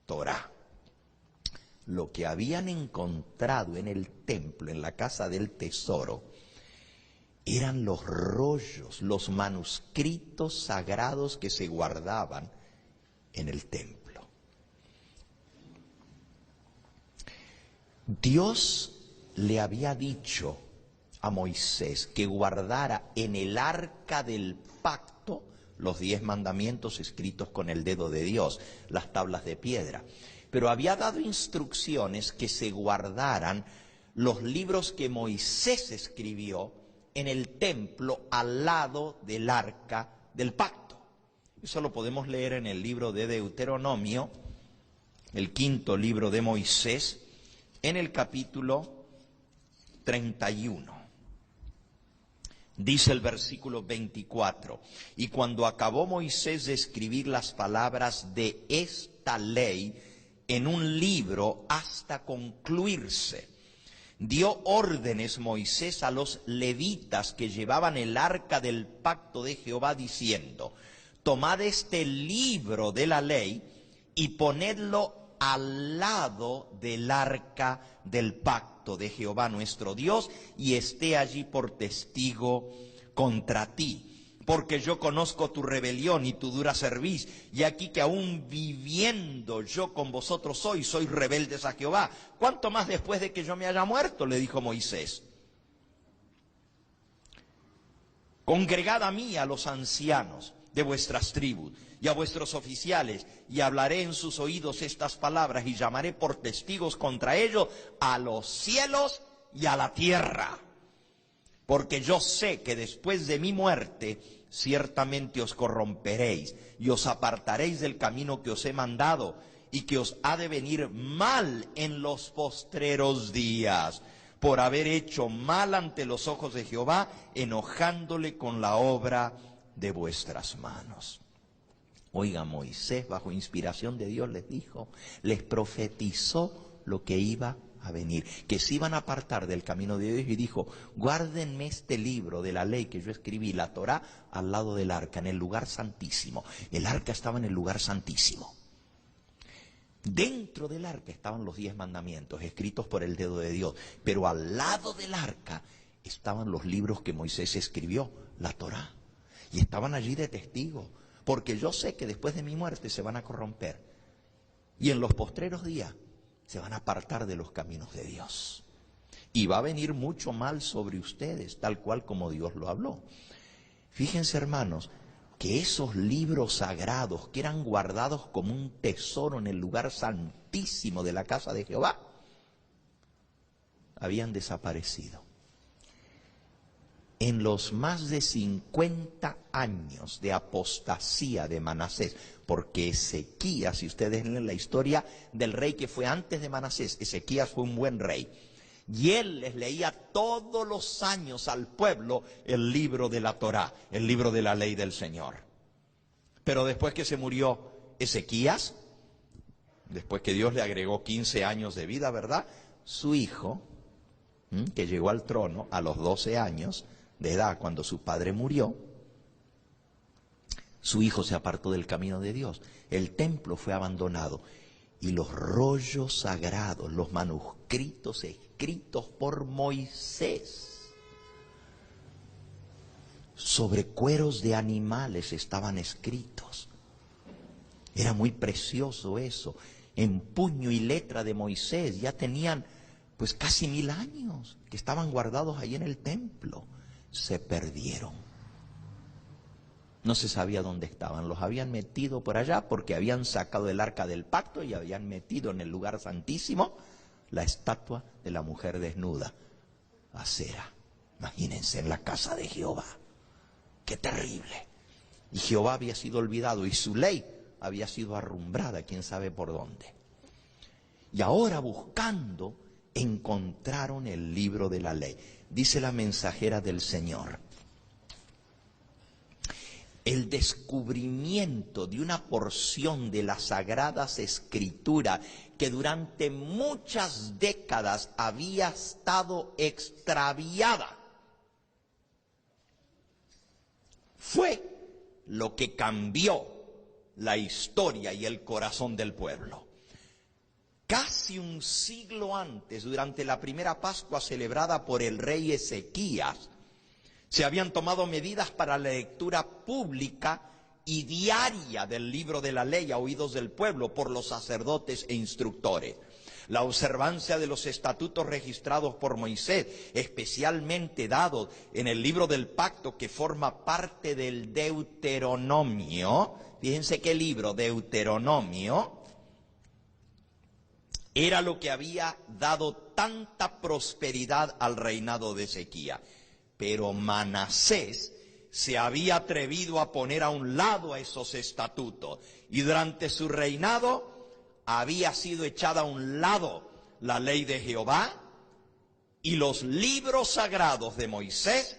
Torá. Lo que habían encontrado en el templo, en la casa del tesoro, eran los rollos, los manuscritos sagrados que se guardaban en el templo. Dios le había dicho a Moisés que guardara en el arca del pacto los 10 mandamientos escritos con el dedo de Dios, las tablas de piedra. Pero había dado instrucciones que se guardaran los libros que Moisés escribió en el templo al lado del arca del pacto. Eso lo podemos leer en el libro de Deuteronomio, el 5º libro de Moisés, en el capítulo 31. Dice el versículo 24, y cuando acabó Moisés de escribir las palabras de esta ley en un libro hasta concluirse. Dio órdenes Moisés a los levitas que llevaban el arca del pacto de Jehová, diciendo: tomad este libro de la ley y ponedlo al lado del arca del pacto de Jehová nuestro Dios, y esté allí por testigo contra ti. Porque yo conozco tu rebelión y tu dura cerviz, y aquí que aún viviendo yo con vosotros sois rebeldes a Jehová. ¿Cuánto más después de que yo me haya muerto?, le dijo Moisés. Congregad a mí a los ancianos de vuestras tribus y a vuestros oficiales, y hablaré en sus oídos estas palabras, y llamaré por testigos contra ellos a los cielos y a la tierra. Porque yo sé que después de mi muerte ciertamente os corromperéis y os apartaréis del camino que os he mandado, y que os ha de venir mal en los postreros días, por haber hecho mal ante los ojos de Jehová, enojándole con la obra de vuestras manos. Oiga, Moisés, bajo inspiración de Dios, les dijo, les profetizó lo que iba a venir, que se iban a apartar del camino de Dios, y dijo: guárdenme este libro de la ley que yo escribí, la Torá, al lado del arca, en el lugar santísimo. El arca estaba en el lugar santísimo. Dentro del arca estaban los 10 mandamientos escritos por el dedo de Dios, pero al lado del arca estaban los libros que Moisés escribió, la Torá, y estaban allí de testigo, porque yo sé que después de mi muerte se van a corromper, y en los postreros días se van a apartar de los caminos de Dios, y va a venir mucho mal sobre ustedes, tal cual como Dios lo habló. Fíjense, hermanos, que esos libros sagrados que eran guardados como un tesoro en el lugar santísimo de la casa de Jehová, habían desaparecido. En los más de 50 años de apostasía de Manasés, porque Ezequías, si ustedes leen la historia del rey que fue antes de Manasés, Ezequías fue un buen rey, y él les leía todos los años al pueblo el libro de la Torá, el libro de la ley del Señor. Pero después que se murió Ezequías, después que Dios le agregó 15 años de vida, ¿verdad?, su hijo, que llegó al trono a los 12 años de edad cuando su padre murió, su hijo se apartó del camino de Dios. El templo fue abandonado, y los rollos sagrados, los manuscritos escritos por Moisés sobre cueros de animales estaban escritos. Era muy precioso eso, en puño y letra de Moisés. Ya tenían pues casi 1000 años que estaban guardados ahí en el templo. Se perdieron. No se sabía dónde estaban. Los habían metido por allá porque habían sacado el arca del pacto y habían metido en el lugar santísimo la estatua de la mujer desnuda, Acera. Imagínense, en la casa de Jehová. ¡Qué terrible! Y Jehová había sido olvidado y su ley había sido arrumbrada, quién sabe por dónde. Y ahora, buscando, encontraron el libro de la ley. Dice la mensajera del Señor: el descubrimiento de una porción de las Sagradas Escrituras que durante muchas décadas había estado extraviada fue lo que cambió la historia y el corazón del pueblo. Casi un siglo antes, durante la primera Pascua celebrada por el rey Ezequías, se habían tomado medidas para la lectura pública y diaria del libro de la ley a oídos del pueblo por los sacerdotes e instructores. La observancia de los estatutos registrados por Moisés, especialmente dados en el libro del pacto que forma parte del Deuteronomio. Fíjense qué libro, Deuteronomio, era lo que había dado tanta prosperidad al reinado de Ezequías. Pero Manasés se había atrevido a poner a un lado a esos estatutos, y durante su reinado había sido echada a un lado la ley de Jehová, y los libros sagrados de Moisés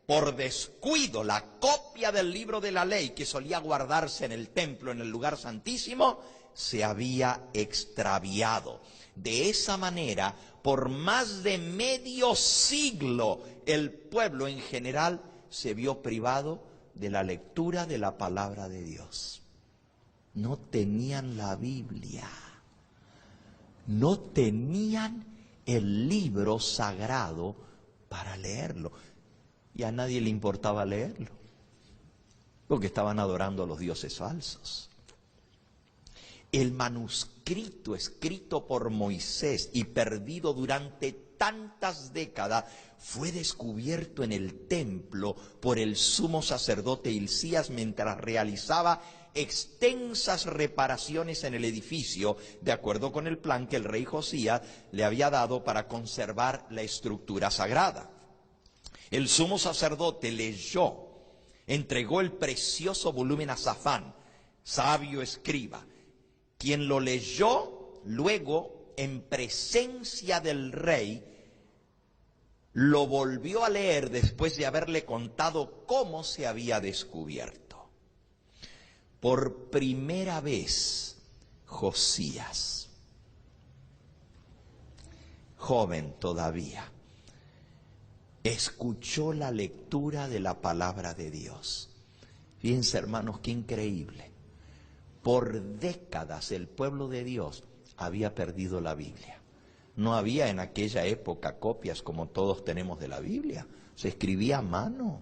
por descuido, la copia del libro de la ley que solía guardarse en el templo, en el lugar santísimo, se había extraviado. De esa manera, por más de medio siglo, el pueblo en general se vio privado de la lectura de la palabra de Dios. No tenían la Biblia, no tenían el libro sagrado para leerlo. Y a nadie le importaba leerlo, porque estaban adorando a los dioses falsos. El manuscrito escrito por Moisés y perdido durante tantas décadas fue descubierto en el templo por el sumo sacerdote Hilcías mientras realizaba extensas reparaciones en el edificio, de acuerdo con el plan que el rey Josías le había dado para conservar la estructura sagrada. El sumo sacerdote leyó, entregó el precioso volumen a Safán, sabio escriba, quien lo leyó luego en presencia del rey, lo volvió a leer después de haberle contado cómo se había descubierto. Por primera vez, Josías, joven todavía, escuchó la lectura de la palabra de Dios. Fíjense, hermanos, qué increíble. Por décadas el pueblo de Dios había perdido la Biblia. No había en aquella época copias como todos tenemos de la Biblia. Se escribía a mano.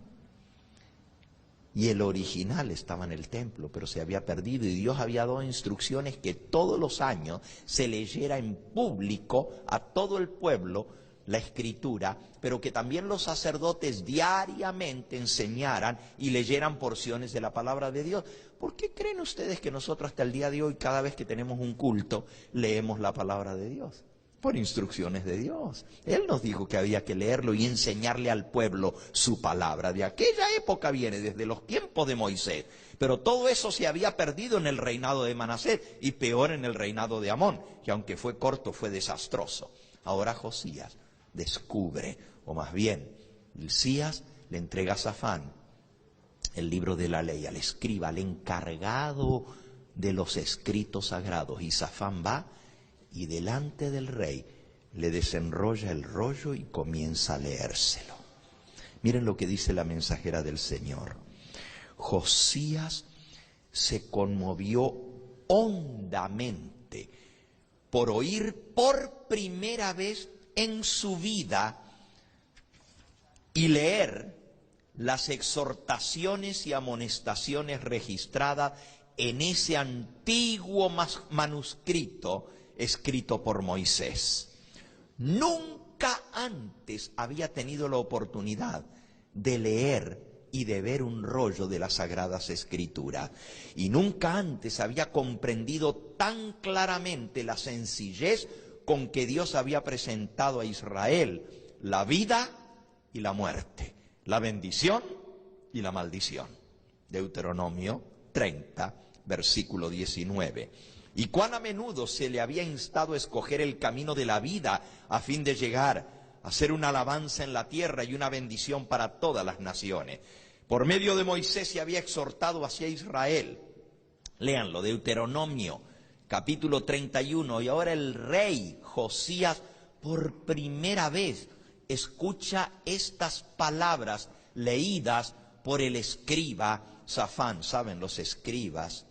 Y el original estaba en el templo, pero se había perdido. Y Dios había dado instrucciones que todos los años se leyera en público a todo el pueblo la escritura, pero que también los sacerdotes diariamente enseñaran y leyeran porciones de la palabra de Dios. ¿Por qué creen ustedes que nosotros hasta el día de hoy, cada vez que tenemos un culto, leemos la palabra de Dios? Por instrucciones de Dios. Él nos dijo que había que leerlo y enseñarle al pueblo su palabra. De aquella época viene, desde los tiempos de Moisés. Pero todo eso se había perdido en el reinado de Manasés y peor en el reinado de Amón, que aunque fue corto, fue desastroso. Ahora Josías descubre, o más bien, Hilcías le entrega a Safán el libro de la ley, al escriba, al encargado de los escritos sagrados. Y Safán va y delante del rey le desenrolla el rollo y comienza a leérselo. Miren lo que dice la mensajera del Señor. Josías se conmovió hondamente por oír por primera vez en su vida y leer las exhortaciones y amonestaciones registradas en ese antiguo manuscrito escrito por Moisés. Nunca antes había tenido la oportunidad de leer y de ver un rollo de las Sagradas Escrituras. Y nunca antes había comprendido tan claramente la sencillez con que Dios había presentado a Israel la vida y la muerte, la bendición y la maldición. Deuteronomio 30, versículo 19. Y cuán a menudo se le había instado a escoger el camino de la vida a fin de llegar a ser una alabanza en la tierra y una bendición para todas las naciones. Por medio de Moisés se había exhortado hacia Israel. Léanlo, Deuteronomio capítulo 31, y ahora el rey Josías por primera vez escucha estas palabras leídas por el escriba Safán. Saben, los escribas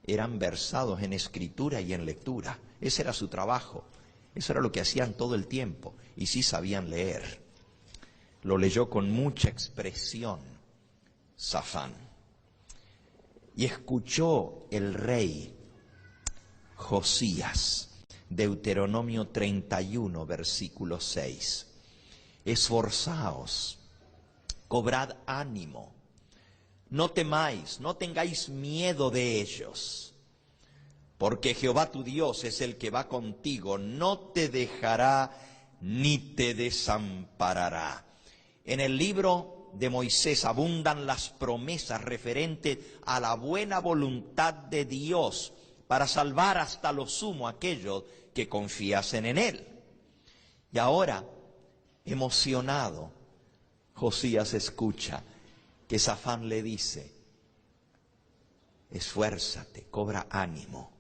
eran versados en escritura y en lectura. Ese era su trabajo, eso era lo que hacían todo el tiempo, y sí sabían leer. Lo leyó con mucha expresión Safán. Y escuchó el rey Josías, Deuteronomio 31, versículo 6. Esforzaos, cobrad ánimo, no temáis, no tengáis miedo de ellos, porque Jehová tu Dios es el que va contigo, no te dejará ni te desamparará. En el libro de Moisés abundan las promesas referentes a la buena voluntad de Dios para salvar hasta lo sumo a aquellos que confiasen en Él. Y ahora, emocionado, Josías escucha que Safán le dice: esfuérzate, cobra ánimo,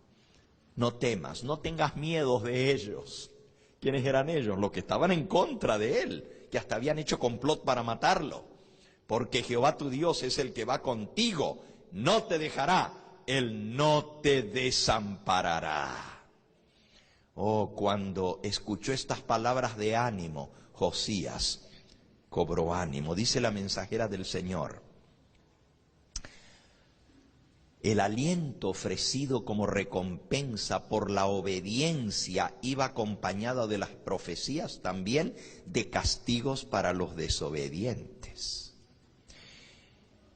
no temas, no tengas miedo de ellos. ¿Quiénes eran ellos? Los que estaban en contra de él, que hasta habían hecho complot para matarlo. Porque Jehová tu Dios es el que va contigo, no te dejará, Él no te desamparará. Oh, cuando escuchó estas palabras de ánimo, Josías cobró ánimo. Dice la mensajera del Señor: el aliento ofrecido como recompensa por la obediencia iba acompañado de las profecías también de castigos para los desobedientes.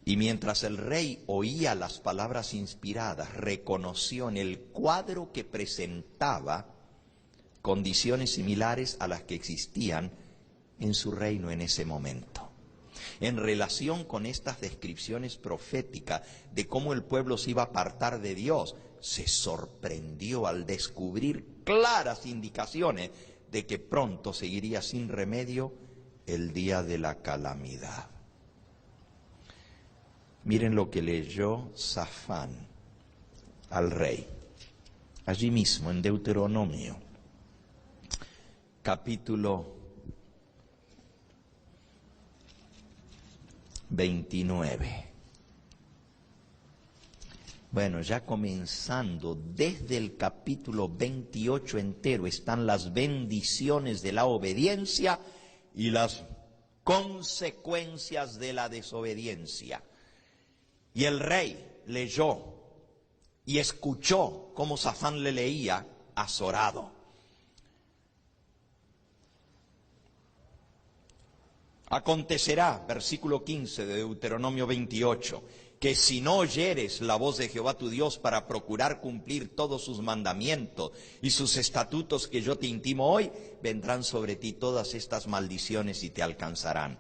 Y mientras el rey oía las palabras inspiradas, reconoció en el cuadro que presentaba condiciones similares a las que existían en su reino en ese momento. En relación con estas descripciones proféticas de cómo el pueblo se iba a apartar de Dios, se sorprendió al descubrir claras indicaciones de que pronto seguiría sin remedio el día de la calamidad. Miren lo que leyó Safán al rey, allí mismo en Deuteronomio, capítulo 29. Bueno, ya comenzando desde el capítulo 28 entero están las bendiciones de la obediencia y las consecuencias de la desobediencia. Y el rey leyó y escuchó cómo Safán le leía azorado. Acontecerá, versículo 15 de Deuteronomio 28, que si no oyeres la voz de Jehová tu Dios para procurar cumplir todos sus mandamientos y sus estatutos que yo te intimo hoy, vendrán sobre ti todas estas maldiciones y te alcanzarán.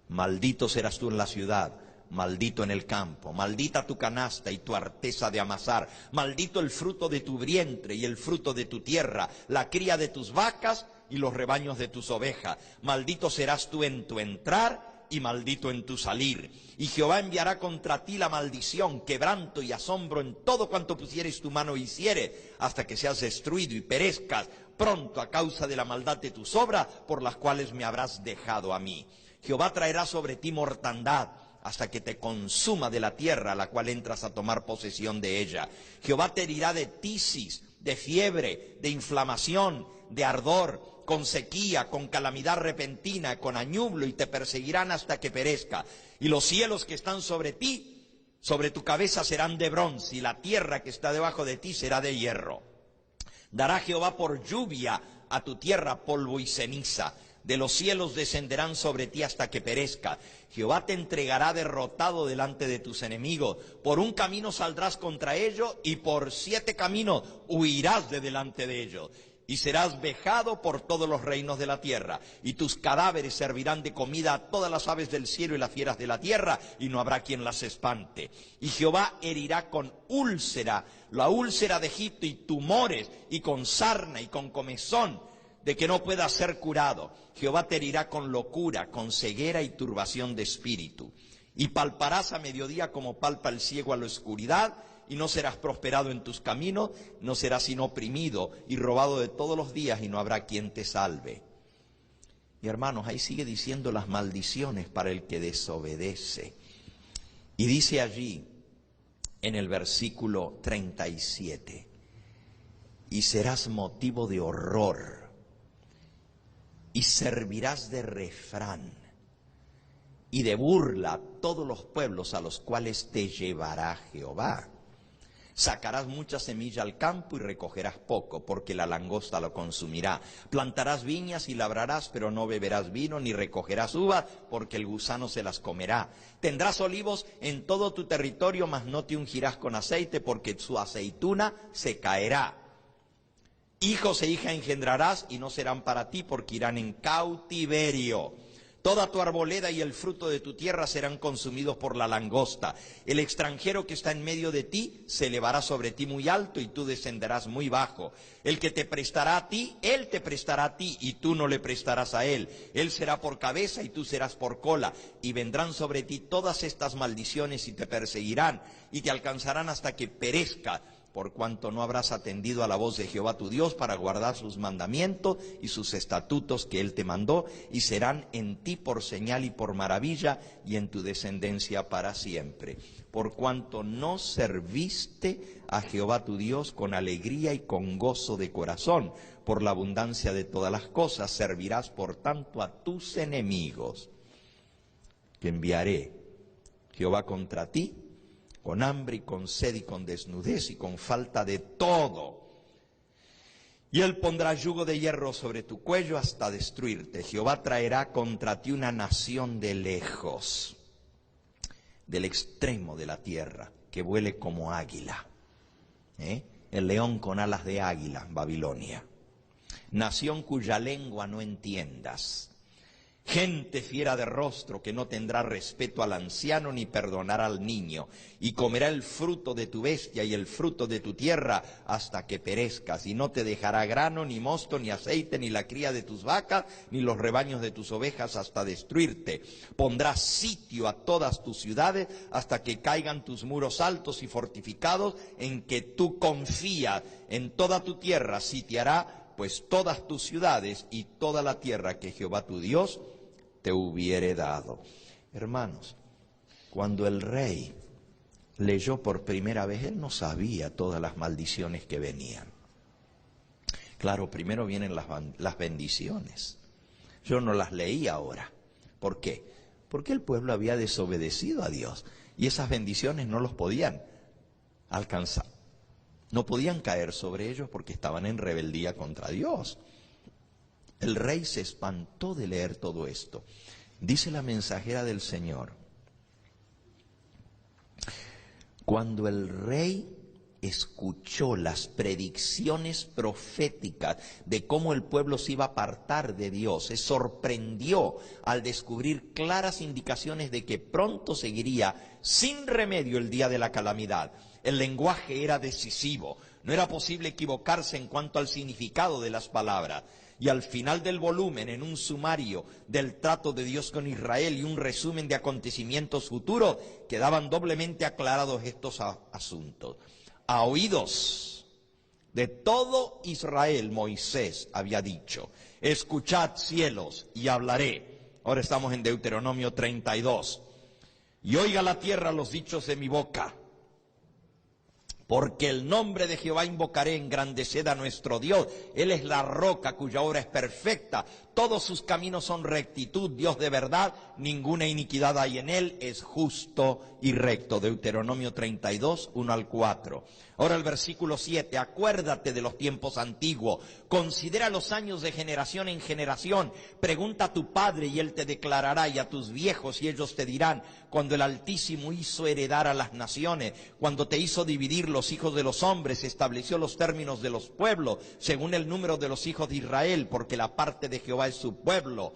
Maldito serás tú en la ciudad, maldito en el campo, maldita tu canasta y tu arteza de amasar, maldito el fruto de tu vientre y el fruto de tu tierra, la cría de tus vacas y los rebaños de tus ovejas. Maldito serás tú en tu entrar y maldito en tu salir. Y Jehová enviará contra ti la maldición, quebranto y asombro en todo cuanto pusieres tu mano hiciere, hasta que seas destruido y perezcas pronto a causa de la maldad de tus obras, por las cuales me habrás dejado a mí. Jehová traerá sobre ti mortandad, hasta que te consuma de la tierra a la cual entras a tomar posesión de ella. Jehová te herirá de tisis, de fiebre, de inflamación, de ardor, con sequía, con calamidad repentina, con añublo, y te perseguirán hasta que perezca. Y los cielos que están sobre ti, sobre tu cabeza serán de bronce, y la tierra que está debajo de ti será de hierro. Dará Jehová por lluvia a tu tierra polvo y ceniza. De los cielos descenderán sobre ti hasta que perezca. Jehová te entregará derrotado delante de tus enemigos. Por un camino saldrás contra ellos, y por 7 caminos huirás de delante de ellos. Y serás vejado por todos los reinos de la tierra. Y tus cadáveres servirán de comida a todas las aves del cielo y las fieras de la tierra, y no habrá quien las espante. Y Jehová herirá con úlcera, la úlcera de Egipto, y tumores, y con sarna, y con comezón, de que no pueda ser curado. Jehová te herirá con locura, con ceguera y turbación de espíritu. Y palparás a mediodía como palpa el ciego a la oscuridad, y no serás prosperado en tus caminos, no serás sino oprimido y robado de todos los días, y no habrá quien te salve. Y hermanos, ahí sigue diciendo las maldiciones para el que desobedece. Y dice allí, en el versículo 37, y serás motivo de horror, y servirás de refrán y de burla a todos los pueblos a los cuales te llevará Jehová. Sacarás mucha semilla al campo y recogerás poco, porque la langosta lo consumirá. Plantarás viñas y labrarás, pero no beberás vino, ni recogerás uvas, porque el gusano se las comerá. Tendrás olivos en todo tu territorio, mas no te ungirás con aceite, porque su aceituna se caerá. Hijos e hijas engendrarás, y no serán para ti, porque irán en cautiverio. Toda tu arboleda y el fruto de tu tierra serán consumidos por la langosta. El extranjero que está en medio de ti se elevará sobre ti muy alto y tú descenderás muy bajo. El que te prestará a ti, él te prestará a ti y tú no le prestarás a él. Él será por cabeza y tú serás por cola. Y vendrán sobre ti todas estas maldiciones y te perseguirán y te alcanzarán hasta que perezca, por cuanto no habrás atendido a la voz de Jehová tu Dios para guardar sus mandamientos y sus estatutos que él te mandó, y serán en ti por señal y por maravilla, y en tu descendencia para siempre. Por cuanto no serviste a Jehová tu Dios con alegría y con gozo de corazón, por la abundancia de todas las cosas, servirás por tanto a tus enemigos, que enviaré Jehová contra ti, con hambre y con sed y con desnudez y con falta de todo. Y él pondrá yugo de hierro sobre tu cuello hasta destruirte. Jehová traerá contra ti una nación de lejos, del extremo de la tierra, que vuele como águila. El león con alas de águila, Babilonia. Nación cuya lengua no entiendas. Gente fiera de rostro que no tendrá respeto al anciano ni perdonará al niño, y comerá el fruto de tu bestia y el fruto de tu tierra hasta que perezcas, y no te dejará grano, ni mosto, ni aceite, ni la cría de tus vacas, ni los rebaños de tus ovejas hasta destruirte. Pondrás sitio a todas tus ciudades hasta que caigan tus muros altos y fortificados en que tú confías. En toda tu tierra sitiará pues todas tus ciudades y toda la tierra que Jehová tu Dios te hubiere dado. Hermanos, cuando el rey leyó por primera vez, él no sabía todas las maldiciones que venían. Claro, primero vienen las bendiciones. Yo no las leí ahora. ¿Por qué? Porque el pueblo había desobedecido a Dios y esas bendiciones no los podían alcanzar. No podían caer sobre ellos porque estaban en rebeldía contra Dios. El rey se espantó de leer todo esto. Dice la mensajera del Señor: cuando el rey escuchó las predicciones proféticas de cómo el pueblo se iba a apartar de Dios, se sorprendió al descubrir claras indicaciones de que pronto seguiría sin remedio el día de la calamidad. El lenguaje era decisivo, no era posible equivocarse en cuanto al significado de las palabras. Y al final del volumen, en un sumario del trato de Dios con Israel y un resumen de acontecimientos futuros, quedaban doblemente aclarados estos asuntos. A oídos de todo Israel, Moisés había dicho: escuchad, cielos, y hablaré. Ahora estamos en Deuteronomio 32. Y oiga la tierra los dichos de mi boca. Porque el nombre de Jehová invocaré, engrandeced a nuestro Dios. Él es la roca cuya obra es perfecta. Todos sus caminos son rectitud, Dios de verdad, ninguna iniquidad hay en él, es justo y recto. Deuteronomio 32, 1 al 4. Ahora el versículo 7, acuérdate de los tiempos antiguos, considera los años de generación en generación, pregunta a tu padre y él te declarará, y a tus viejos y ellos te dirán, cuando el Altísimo hizo heredar a las naciones, cuando te hizo dividir los hijos de los hombres, estableció los términos de los pueblos, según el número de los hijos de Israel, porque la parte de Jehová es su pueblo.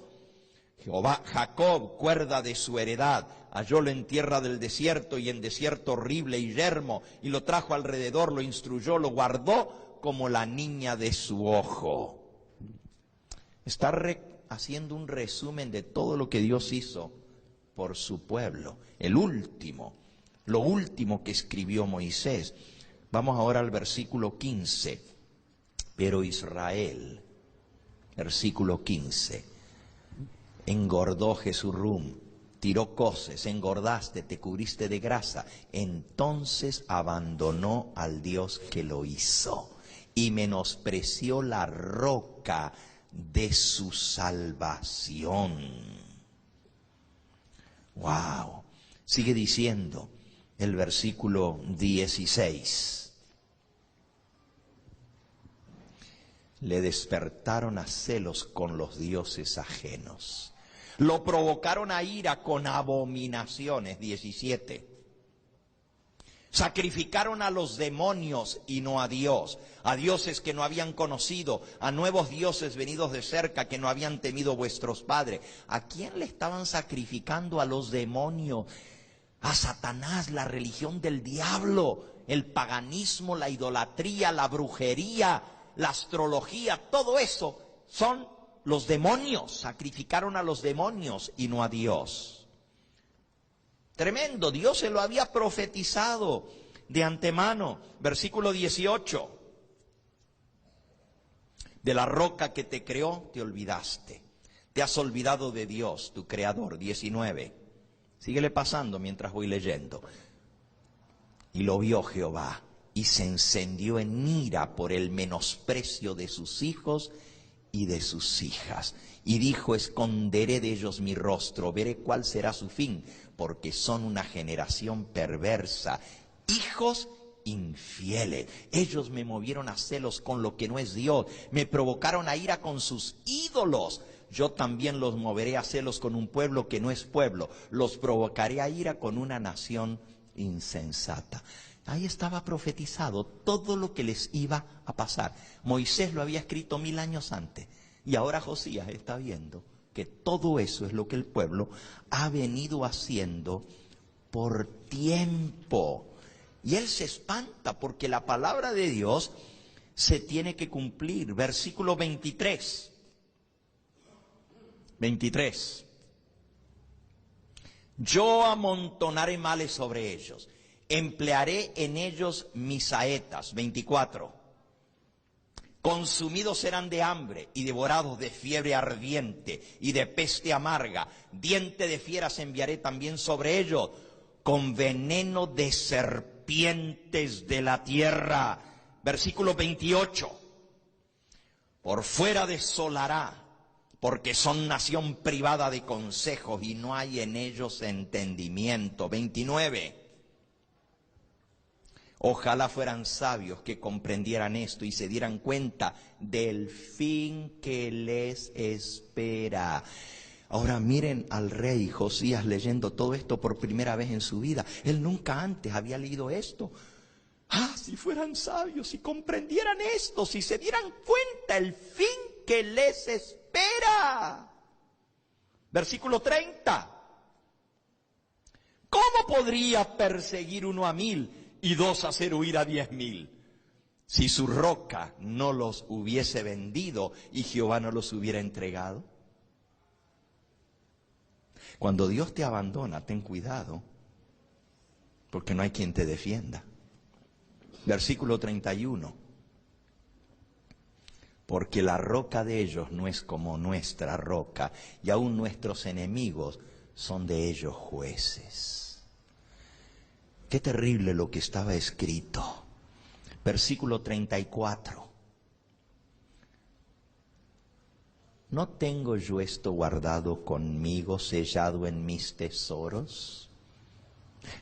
Jehová, Jacob, cuerda de su heredad, hallólo en tierra del desierto y en desierto horrible y yermo, y lo trajo alrededor, lo instruyó, lo guardó como la niña de su ojo. Está haciendo un resumen de todo lo que Dios hizo por su pueblo, lo último que escribió Moisés. Vamos ahora al versículo 15. Pero Israel, versículo 15, engordó Jesurrum, tiró coces, engordaste, te cubriste de grasa. Entonces abandonó al Dios que lo hizo y menospreció la roca de su salvación. Wow. Sigue diciendo el versículo 16. Le despertaron a celos con los dioses ajenos. Lo provocaron a ira con abominaciones. 17. Sacrificaron a los demonios y no a Dios, a dioses que no habían conocido, a nuevos dioses venidos de cerca que no habían temido vuestros padres. ¿A quién le estaban sacrificando? A los demonios, a Satanás, la religión del diablo, el paganismo, la idolatría, la brujería, la astrología, todo eso son los demonios. Sacrificaron a los demonios y no a Dios. Tremendo, Dios se lo había profetizado de antemano. Versículo 18. De la roca que te creó te olvidaste. Te has olvidado de Dios, tu creador. 19. Síguele pasando mientras voy leyendo. Y lo vio Jehová y se encendió en ira por el menosprecio de sus hijos y de sus hijas. Y dijo, esconderé de ellos mi rostro, veré cuál será su fin, porque son una generación perversa, hijos infieles. Ellos me movieron a celos con lo que no es Dios, me provocaron a ira con sus ídolos. Yo también los moveré a celos con un pueblo que no es pueblo, los provocaré a ira con una nación insensata. Ahí estaba profetizado todo lo que les iba a pasar. Moisés lo había escrito 1000 años antes. Y ahora Josías está viendo que todo eso es lo que el pueblo ha venido haciendo por tiempo. Y él se espanta porque la palabra de Dios se tiene que cumplir. Versículo 23. 23. Yo amontonaré males sobre ellos. Emplearé en ellos mis saetas. 24. Consumidos serán de hambre y devorados de fiebre ardiente y de peste amarga. Diente de fieras enviaré también sobre ellos, con veneno de serpientes de la tierra. Versículo 28. Por fuera desolará, porque son nación privada de consejos y no hay en ellos entendimiento. 29. Ojalá fueran sabios que comprendieran esto y se dieran cuenta del fin que les espera. Ahora miren al rey Josías leyendo todo esto por primera vez en su vida. Él nunca antes había leído esto. Si fueran sabios, si comprendieran esto, si se dieran cuenta el fin que les espera. Versículo 30. ¿Cómo podría perseguir uno a 1000? Y 2 hacer huir a 10.000, si su roca no los hubiese vendido y Jehová no los hubiera entregado. Cuando Dios te abandona, ten cuidado, porque no hay quien te defienda. Versículo 31. Porque la roca de ellos no es como nuestra roca, y aún nuestros enemigos son de ellos jueces. Qué terrible lo que estaba escrito. Versículo 34. ¿No tengo yo esto guardado conmigo, sellado en mis tesoros?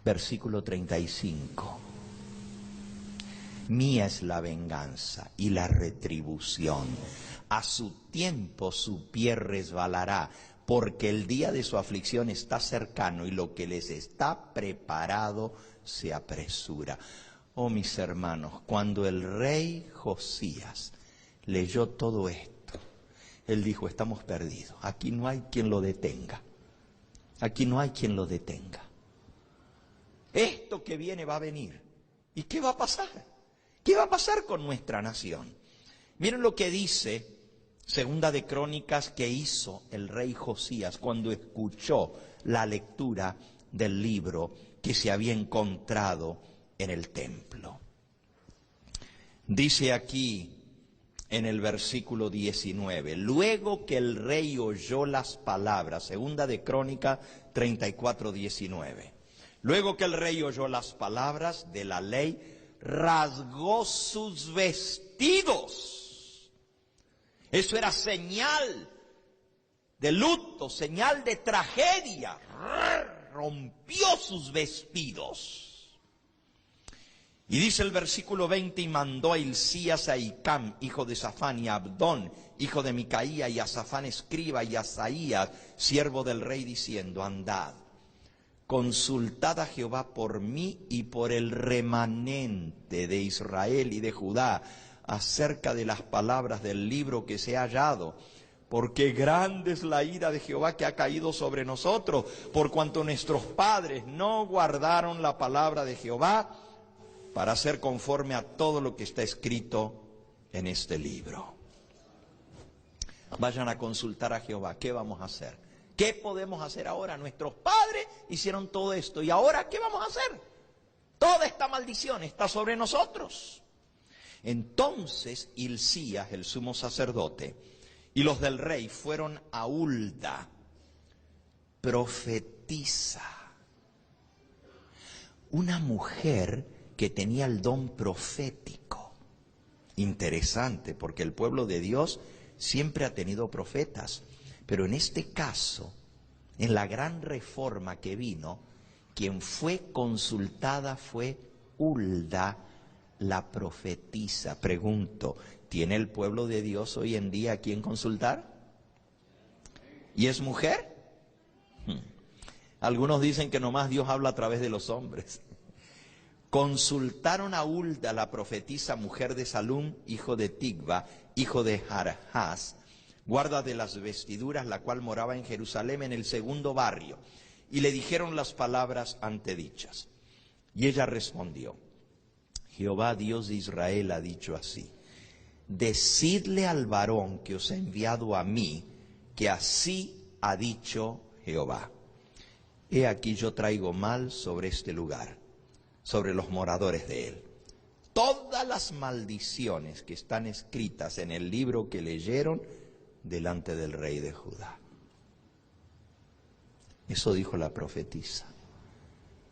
Versículo 35. Mía es la venganza y la retribución. A su tiempo su pie resbalará, porque el día de su aflicción está cercano y lo que les está preparado se apresura. Oh, mis hermanos, cuando el rey Josías leyó todo esto, él dijo, estamos perdidos. Aquí no hay quien lo detenga. Aquí no hay quien lo detenga. Esto que viene va a venir. ¿Y qué va a pasar? ¿Qué va a pasar con nuestra nación? Miren lo que dice Segunda de Crónicas que hizo el rey Josías cuando escuchó la lectura del libro que se había encontrado en el templo. Dice aquí en el versículo 19, luego que el rey oyó las palabras, Segunda de Crónicas 34, 19, luego que el rey oyó las palabras de la ley, rasgó sus vestidos. Eso era señal de luto, señal de tragedia. Rompió sus vestidos. Y dice el versículo 20, y mandó a Hilcías, a Hicam, hijo de Safán, y a Abdón, hijo de Micaía, y a Safán escriba, y a Asaías, siervo del rey, diciendo, andad, consultad a Jehová por mí y por el remanente de Israel y de Judá acerca de las palabras del libro que se ha hallado, porque grande es la ira de Jehová que ha caído sobre nosotros, por cuanto nuestros padres no guardaron la palabra de Jehová para hacer conforme a todo lo que está escrito en este libro. Vayan a consultar a Jehová. ¿Qué vamos a hacer? ¿Qué podemos hacer ahora? Nuestros padres hicieron todo esto. ¿Y ahora qué vamos a hacer? Toda esta maldición está sobre nosotros. Entonces Hilcías, el sumo sacerdote, y los del rey fueron a Hulda, profetisa, una mujer que tenía el don profético. Interesante, porque el pueblo de Dios siempre ha tenido profetas, pero en este caso, en la gran reforma que vino, quien fue consultada fue Hulda, la profetisa. Pregunto, ¿tiene el pueblo de Dios hoy en día a quién consultar? ¿Y es mujer? Algunos dicen que nomás Dios habla a través de los hombres. Consultaron a Hulda, la profetisa, mujer de Salum, hijo de Tigba, hijo de Jarjás, guarda de las vestiduras, la cual moraba en Jerusalén, en el segundo barrio, y le dijeron las palabras antedichas. Y ella respondió: Jehová Dios de Israel ha dicho así: decidle al varón que os ha enviado a mí, que así ha dicho Jehová. He aquí yo traigo mal sobre este lugar, sobre los moradores de él. Todas las maldiciones que están escritas en el libro que leyeron delante del rey de Judá. Eso dijo la profetisa.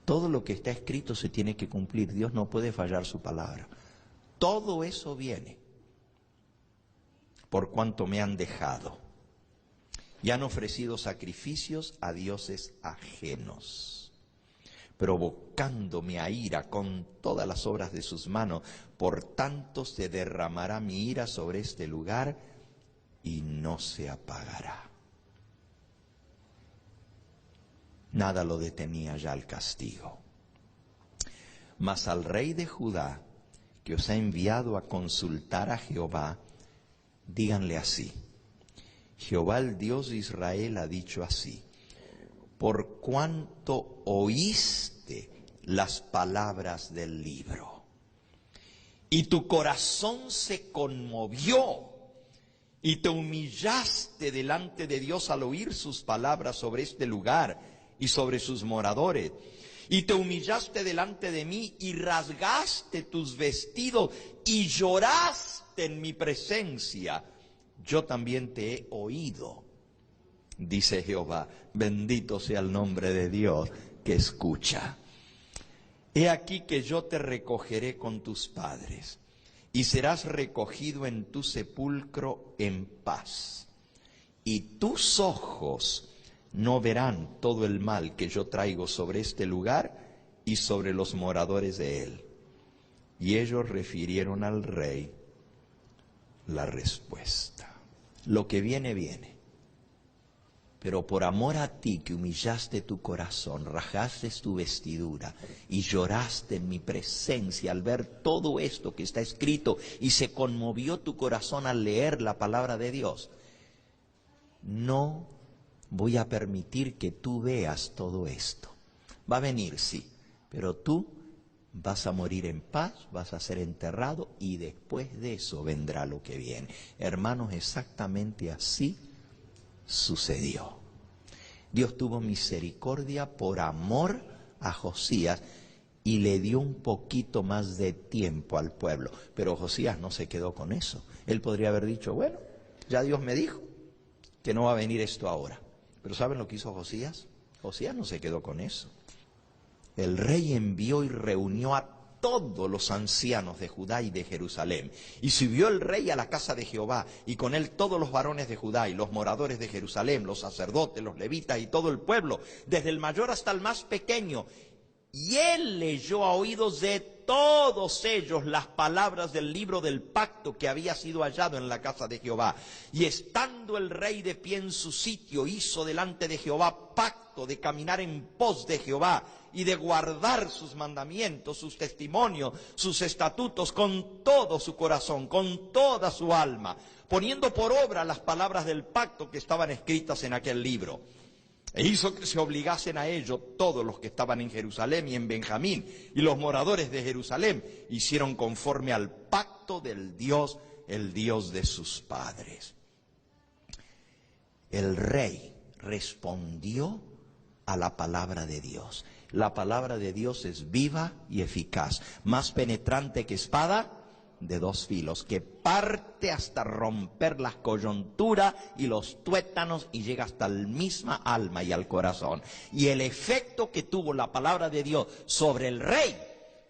Todo lo que está escrito se tiene que cumplir. Dios no puede fallar su palabra. Todo eso viene por cuanto me han dejado y han ofrecido sacrificios a dioses ajenos, provocándome a ira con todas las obras de sus manos. Por tanto se derramará mi ira sobre este lugar y no se apagará. Nada lo detenía ya el castigo. Mas al rey de Judá, que os ha enviado a consultar a Jehová, díganle así: Jehová el Dios de Israel ha dicho así: por cuanto oíste las palabras del libro, y tu corazón se conmovió, y te humillaste delante de Dios al oír sus palabras sobre este lugar y sobre sus moradores, y te humillaste delante de mí y rasgaste tus vestidos y lloraste en mi presencia, yo también te he oído, dice Jehová. Bendito sea el nombre de Dios que escucha. He aquí que yo te recogeré con tus padres, y serás recogido en tu sepulcro en paz. Y tus ojos no verán todo el mal que yo traigo sobre este lugar y sobre los moradores de él. Y ellos refirieron al rey la respuesta. Lo que viene, viene. Pero por amor a ti, que humillaste tu corazón, rajaste tu vestidura y lloraste en mi presencia al ver todo esto que está escrito, y se conmovió tu corazón al leer la palabra de Dios, no voy a permitir que tú veas todo esto. Va a venir, sí, pero tú vas a morir en paz, vas a ser enterrado, y después de eso vendrá lo que viene. Hermanos, exactamente así sucedió. Dios tuvo misericordia por amor a Josías y le dio un poquito más de tiempo al pueblo. Pero Josías no se quedó con eso. Él podría haber dicho: bueno, ya Dios me dijo que no va a venir esto ahora. Pero ¿saben lo que hizo Josías? Josías no se quedó con eso. El rey envió y reunió a todos los ancianos de Judá y de Jerusalén. Y subió el rey a la casa de Jehová, y con él todos los varones de Judá y los moradores de Jerusalén, los sacerdotes, los levitas y todo el pueblo, desde el mayor hasta el más pequeño. Y él leyó a oídos de todos ellos las palabras del libro del pacto que había sido hallado en la casa de Jehová. Y estando el rey de pie en su sitio, hizo delante de Jehová pacto de caminar en pos de Jehová y de guardar sus mandamientos, sus testimonios, sus estatutos con todo su corazón, con toda su alma, poniendo por obra las palabras del pacto que estaban escritas en aquel libro. E hizo que se obligasen a ello todos los que estaban en Jerusalén y en Benjamín, y los moradores de Jerusalén hicieron conforme al pacto del Dios, el Dios de sus padres. El rey respondió a la palabra de Dios. La palabra de Dios es viva y eficaz, más penetrante que espada de dos filos, que parte hasta romper las coyunturas y los tuétanos y llega hasta la misma alma y al corazón. Y el efecto que tuvo la palabra de Dios sobre el rey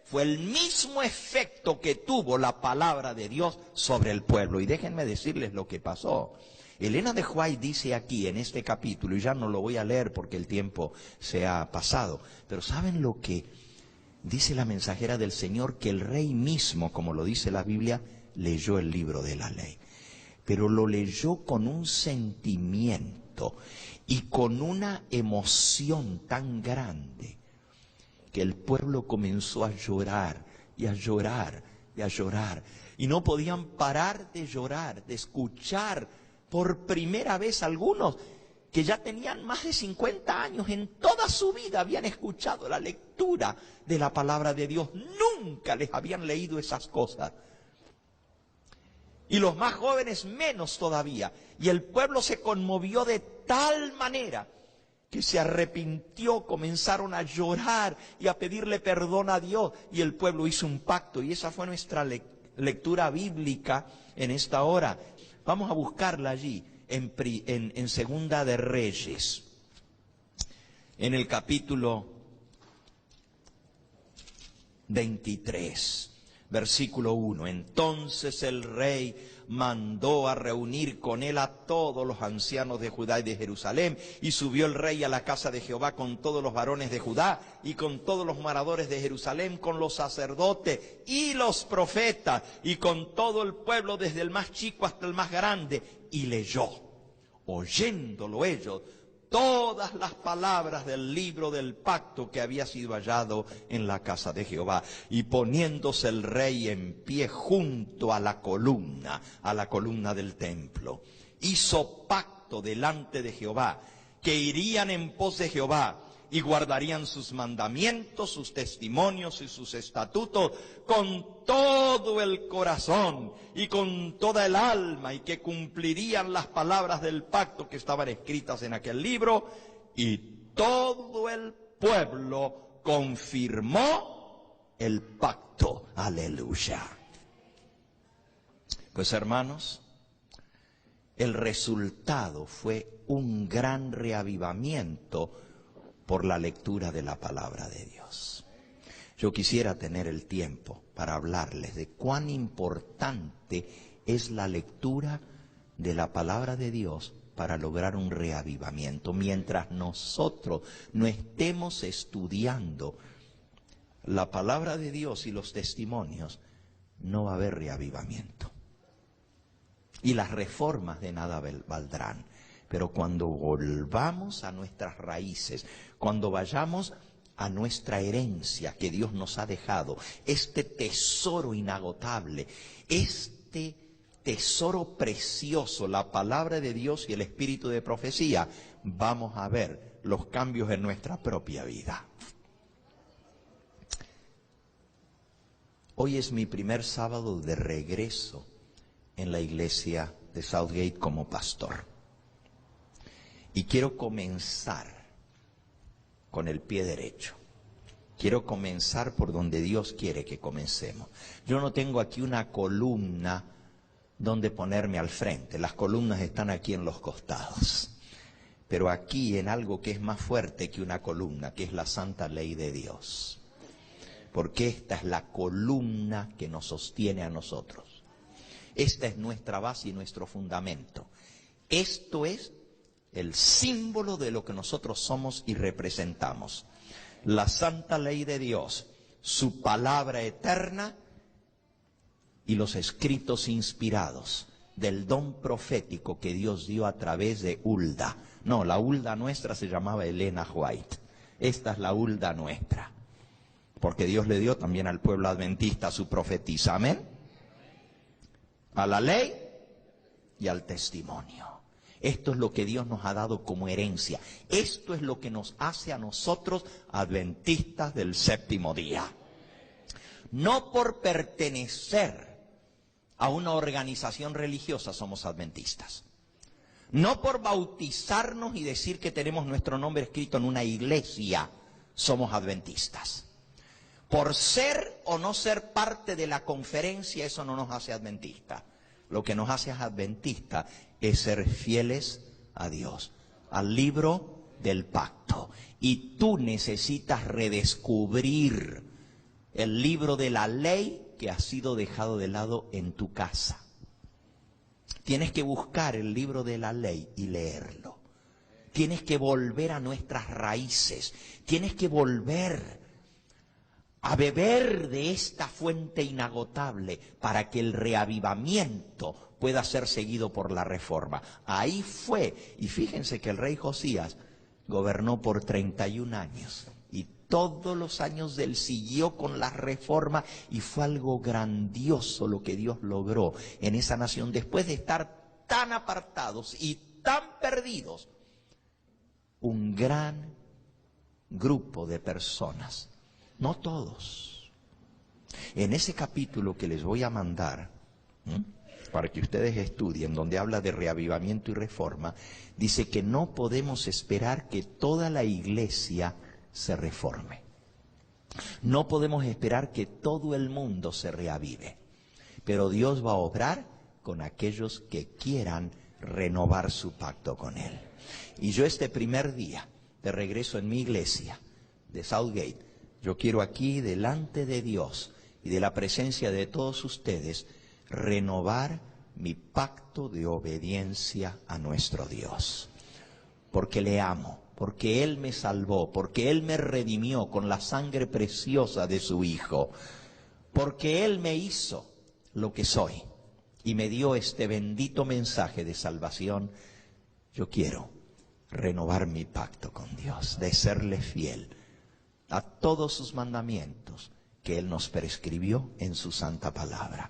fue el mismo efecto que tuvo la palabra de Dios sobre el pueblo. Y déjenme decirles lo que pasó. Elena de White dice aquí en este capítulo, y ya no lo voy a leer porque el tiempo se ha pasado, pero ¿saben lo que dice la mensajera del Señor? Que el rey mismo, como lo dice la Biblia, leyó el libro de la ley. Pero lo leyó con un sentimiento y con una emoción tan grande que el pueblo comenzó a llorar y a llorar y a llorar. Y no podían parar de llorar, de escuchar por primera vez algunos que ya tenían más de 50 años, en toda su vida habían escuchado la lectura de la palabra de Dios. Nunca les habían leído esas cosas. Y los más jóvenes menos todavía. Y el pueblo se conmovió de tal manera que se arrepintió, comenzaron a llorar y a pedirle perdón a Dios. Y el pueblo hizo un pacto. Y esa fue nuestra lectura bíblica en esta hora. Vamos a buscarla allí, en Segunda de Reyes, en el capítulo 23, versículo 1. Entonces el rey mandó a reunir con él a todos los ancianos de Judá y de Jerusalén, y subió el rey a la casa de Jehová con todos los varones de Judá y con todos los moradores de Jerusalén, con los sacerdotes y los profetas y con todo el pueblo, desde el más chico hasta el más grande, y leyó, oyéndolo ellos, todas las palabras del libro del pacto que había sido hallado en la casa de Jehová. Y poniéndose el rey en pie junto a la columna del templo, hizo pacto delante de Jehová, que irían en pos de Jehová y guardarían sus mandamientos, sus testimonios y sus estatutos con todo el corazón y con toda el alma, y que cumplirían las palabras del pacto que estaban escritas en aquel libro. Y todo el pueblo confirmó el pacto. Aleluya. Pues hermanos, el resultado fue un gran reavivamiento por la lectura de la palabra de Dios. Yo quisiera tener el tiempo para hablarles de cuán importante es la lectura de la palabra de Dios para lograr un reavivamiento. Mientras nosotros no estemos estudiando la palabra de Dios y los testimonios, no va a haber reavivamiento. Y las reformas de nada valdrán. Pero cuando volvamos a nuestras raíces, cuando vayamos a nuestra herencia que Dios nos ha dejado, este tesoro inagotable, este tesoro precioso, la palabra de Dios y el espíritu de profecía, vamos a ver los cambios en nuestra propia vida. Hoy es mi primer sábado de regreso en la iglesia de Southgate como pastor. Y quiero comenzar con el pie derecho. Quiero comenzar por donde Dios quiere que comencemos. Yo no tengo aquí una columna donde ponerme al frente. Las columnas están aquí en los costados. Pero aquí en algo que es más fuerte que una columna, que es la santa ley de Dios. Porque esta es la columna que nos sostiene a nosotros. Esta es nuestra base y nuestro fundamento. Esto es el símbolo de lo que nosotros somos y representamos. La santa ley de Dios su palabra eterna y los escritos inspirados del don profético que Dios dio a través de Hulda. No, la Hulda nuestra se llamaba Elena White. Esta es la Hulda nuestra. Porque Dios le dio también al pueblo adventista su profetisa. Amén. A la ley y al testimonio. Esto es lo que Dios nos ha dado como herencia. Esto es lo que nos hace a nosotros adventistas del séptimo día. No por pertenecer a una organización religiosa somos adventistas. No por bautizarnos y decir que tenemos nuestro nombre escrito en una iglesia somos adventistas. Por ser o no ser parte de la conferencia, eso no nos hace adventistas. Lo que nos hace adventistas es ser fieles a Dios, al libro del pacto. Y tú necesitas redescubrir el libro de la ley que ha sido dejado de lado en tu casa. Tienes que buscar el libro de la ley y leerlo. Tienes que volver a nuestras raíces. Tienes que volver a beber de esta fuente inagotable para que el reavivamiento pueda ser seguido por la reforma. Ahí fue. Y fíjense que el rey Josías gobernó por 31 años. Y todos los años él siguió con la reforma y fue algo grandioso lo que Dios logró en esa nación. Después de estar tan apartados y tan perdidos, un gran grupo de personas, no todos. En ese capítulo que les voy a mandar, para que ustedes estudien, donde habla de reavivamiento y reforma, dice que no podemos esperar que toda la iglesia se reforme. No podemos esperar que todo el mundo se reavive. Pero Dios va a obrar con aquellos que quieran renovar su pacto con Él. Y yo este primer día de regreso en mi iglesia de Southgate, yo quiero aquí delante de Dios y de la presencia de todos ustedes renovar mi pacto de obediencia a nuestro Dios. Porque le amo, porque Él me salvó, porque Él me redimió con la sangre preciosa de su Hijo, porque Él me hizo lo que soy y me dio este bendito mensaje de salvación. Yo quiero renovar mi pacto con Dios, de serle fiel a todos sus mandamientos que Él nos prescribió en su santa palabra.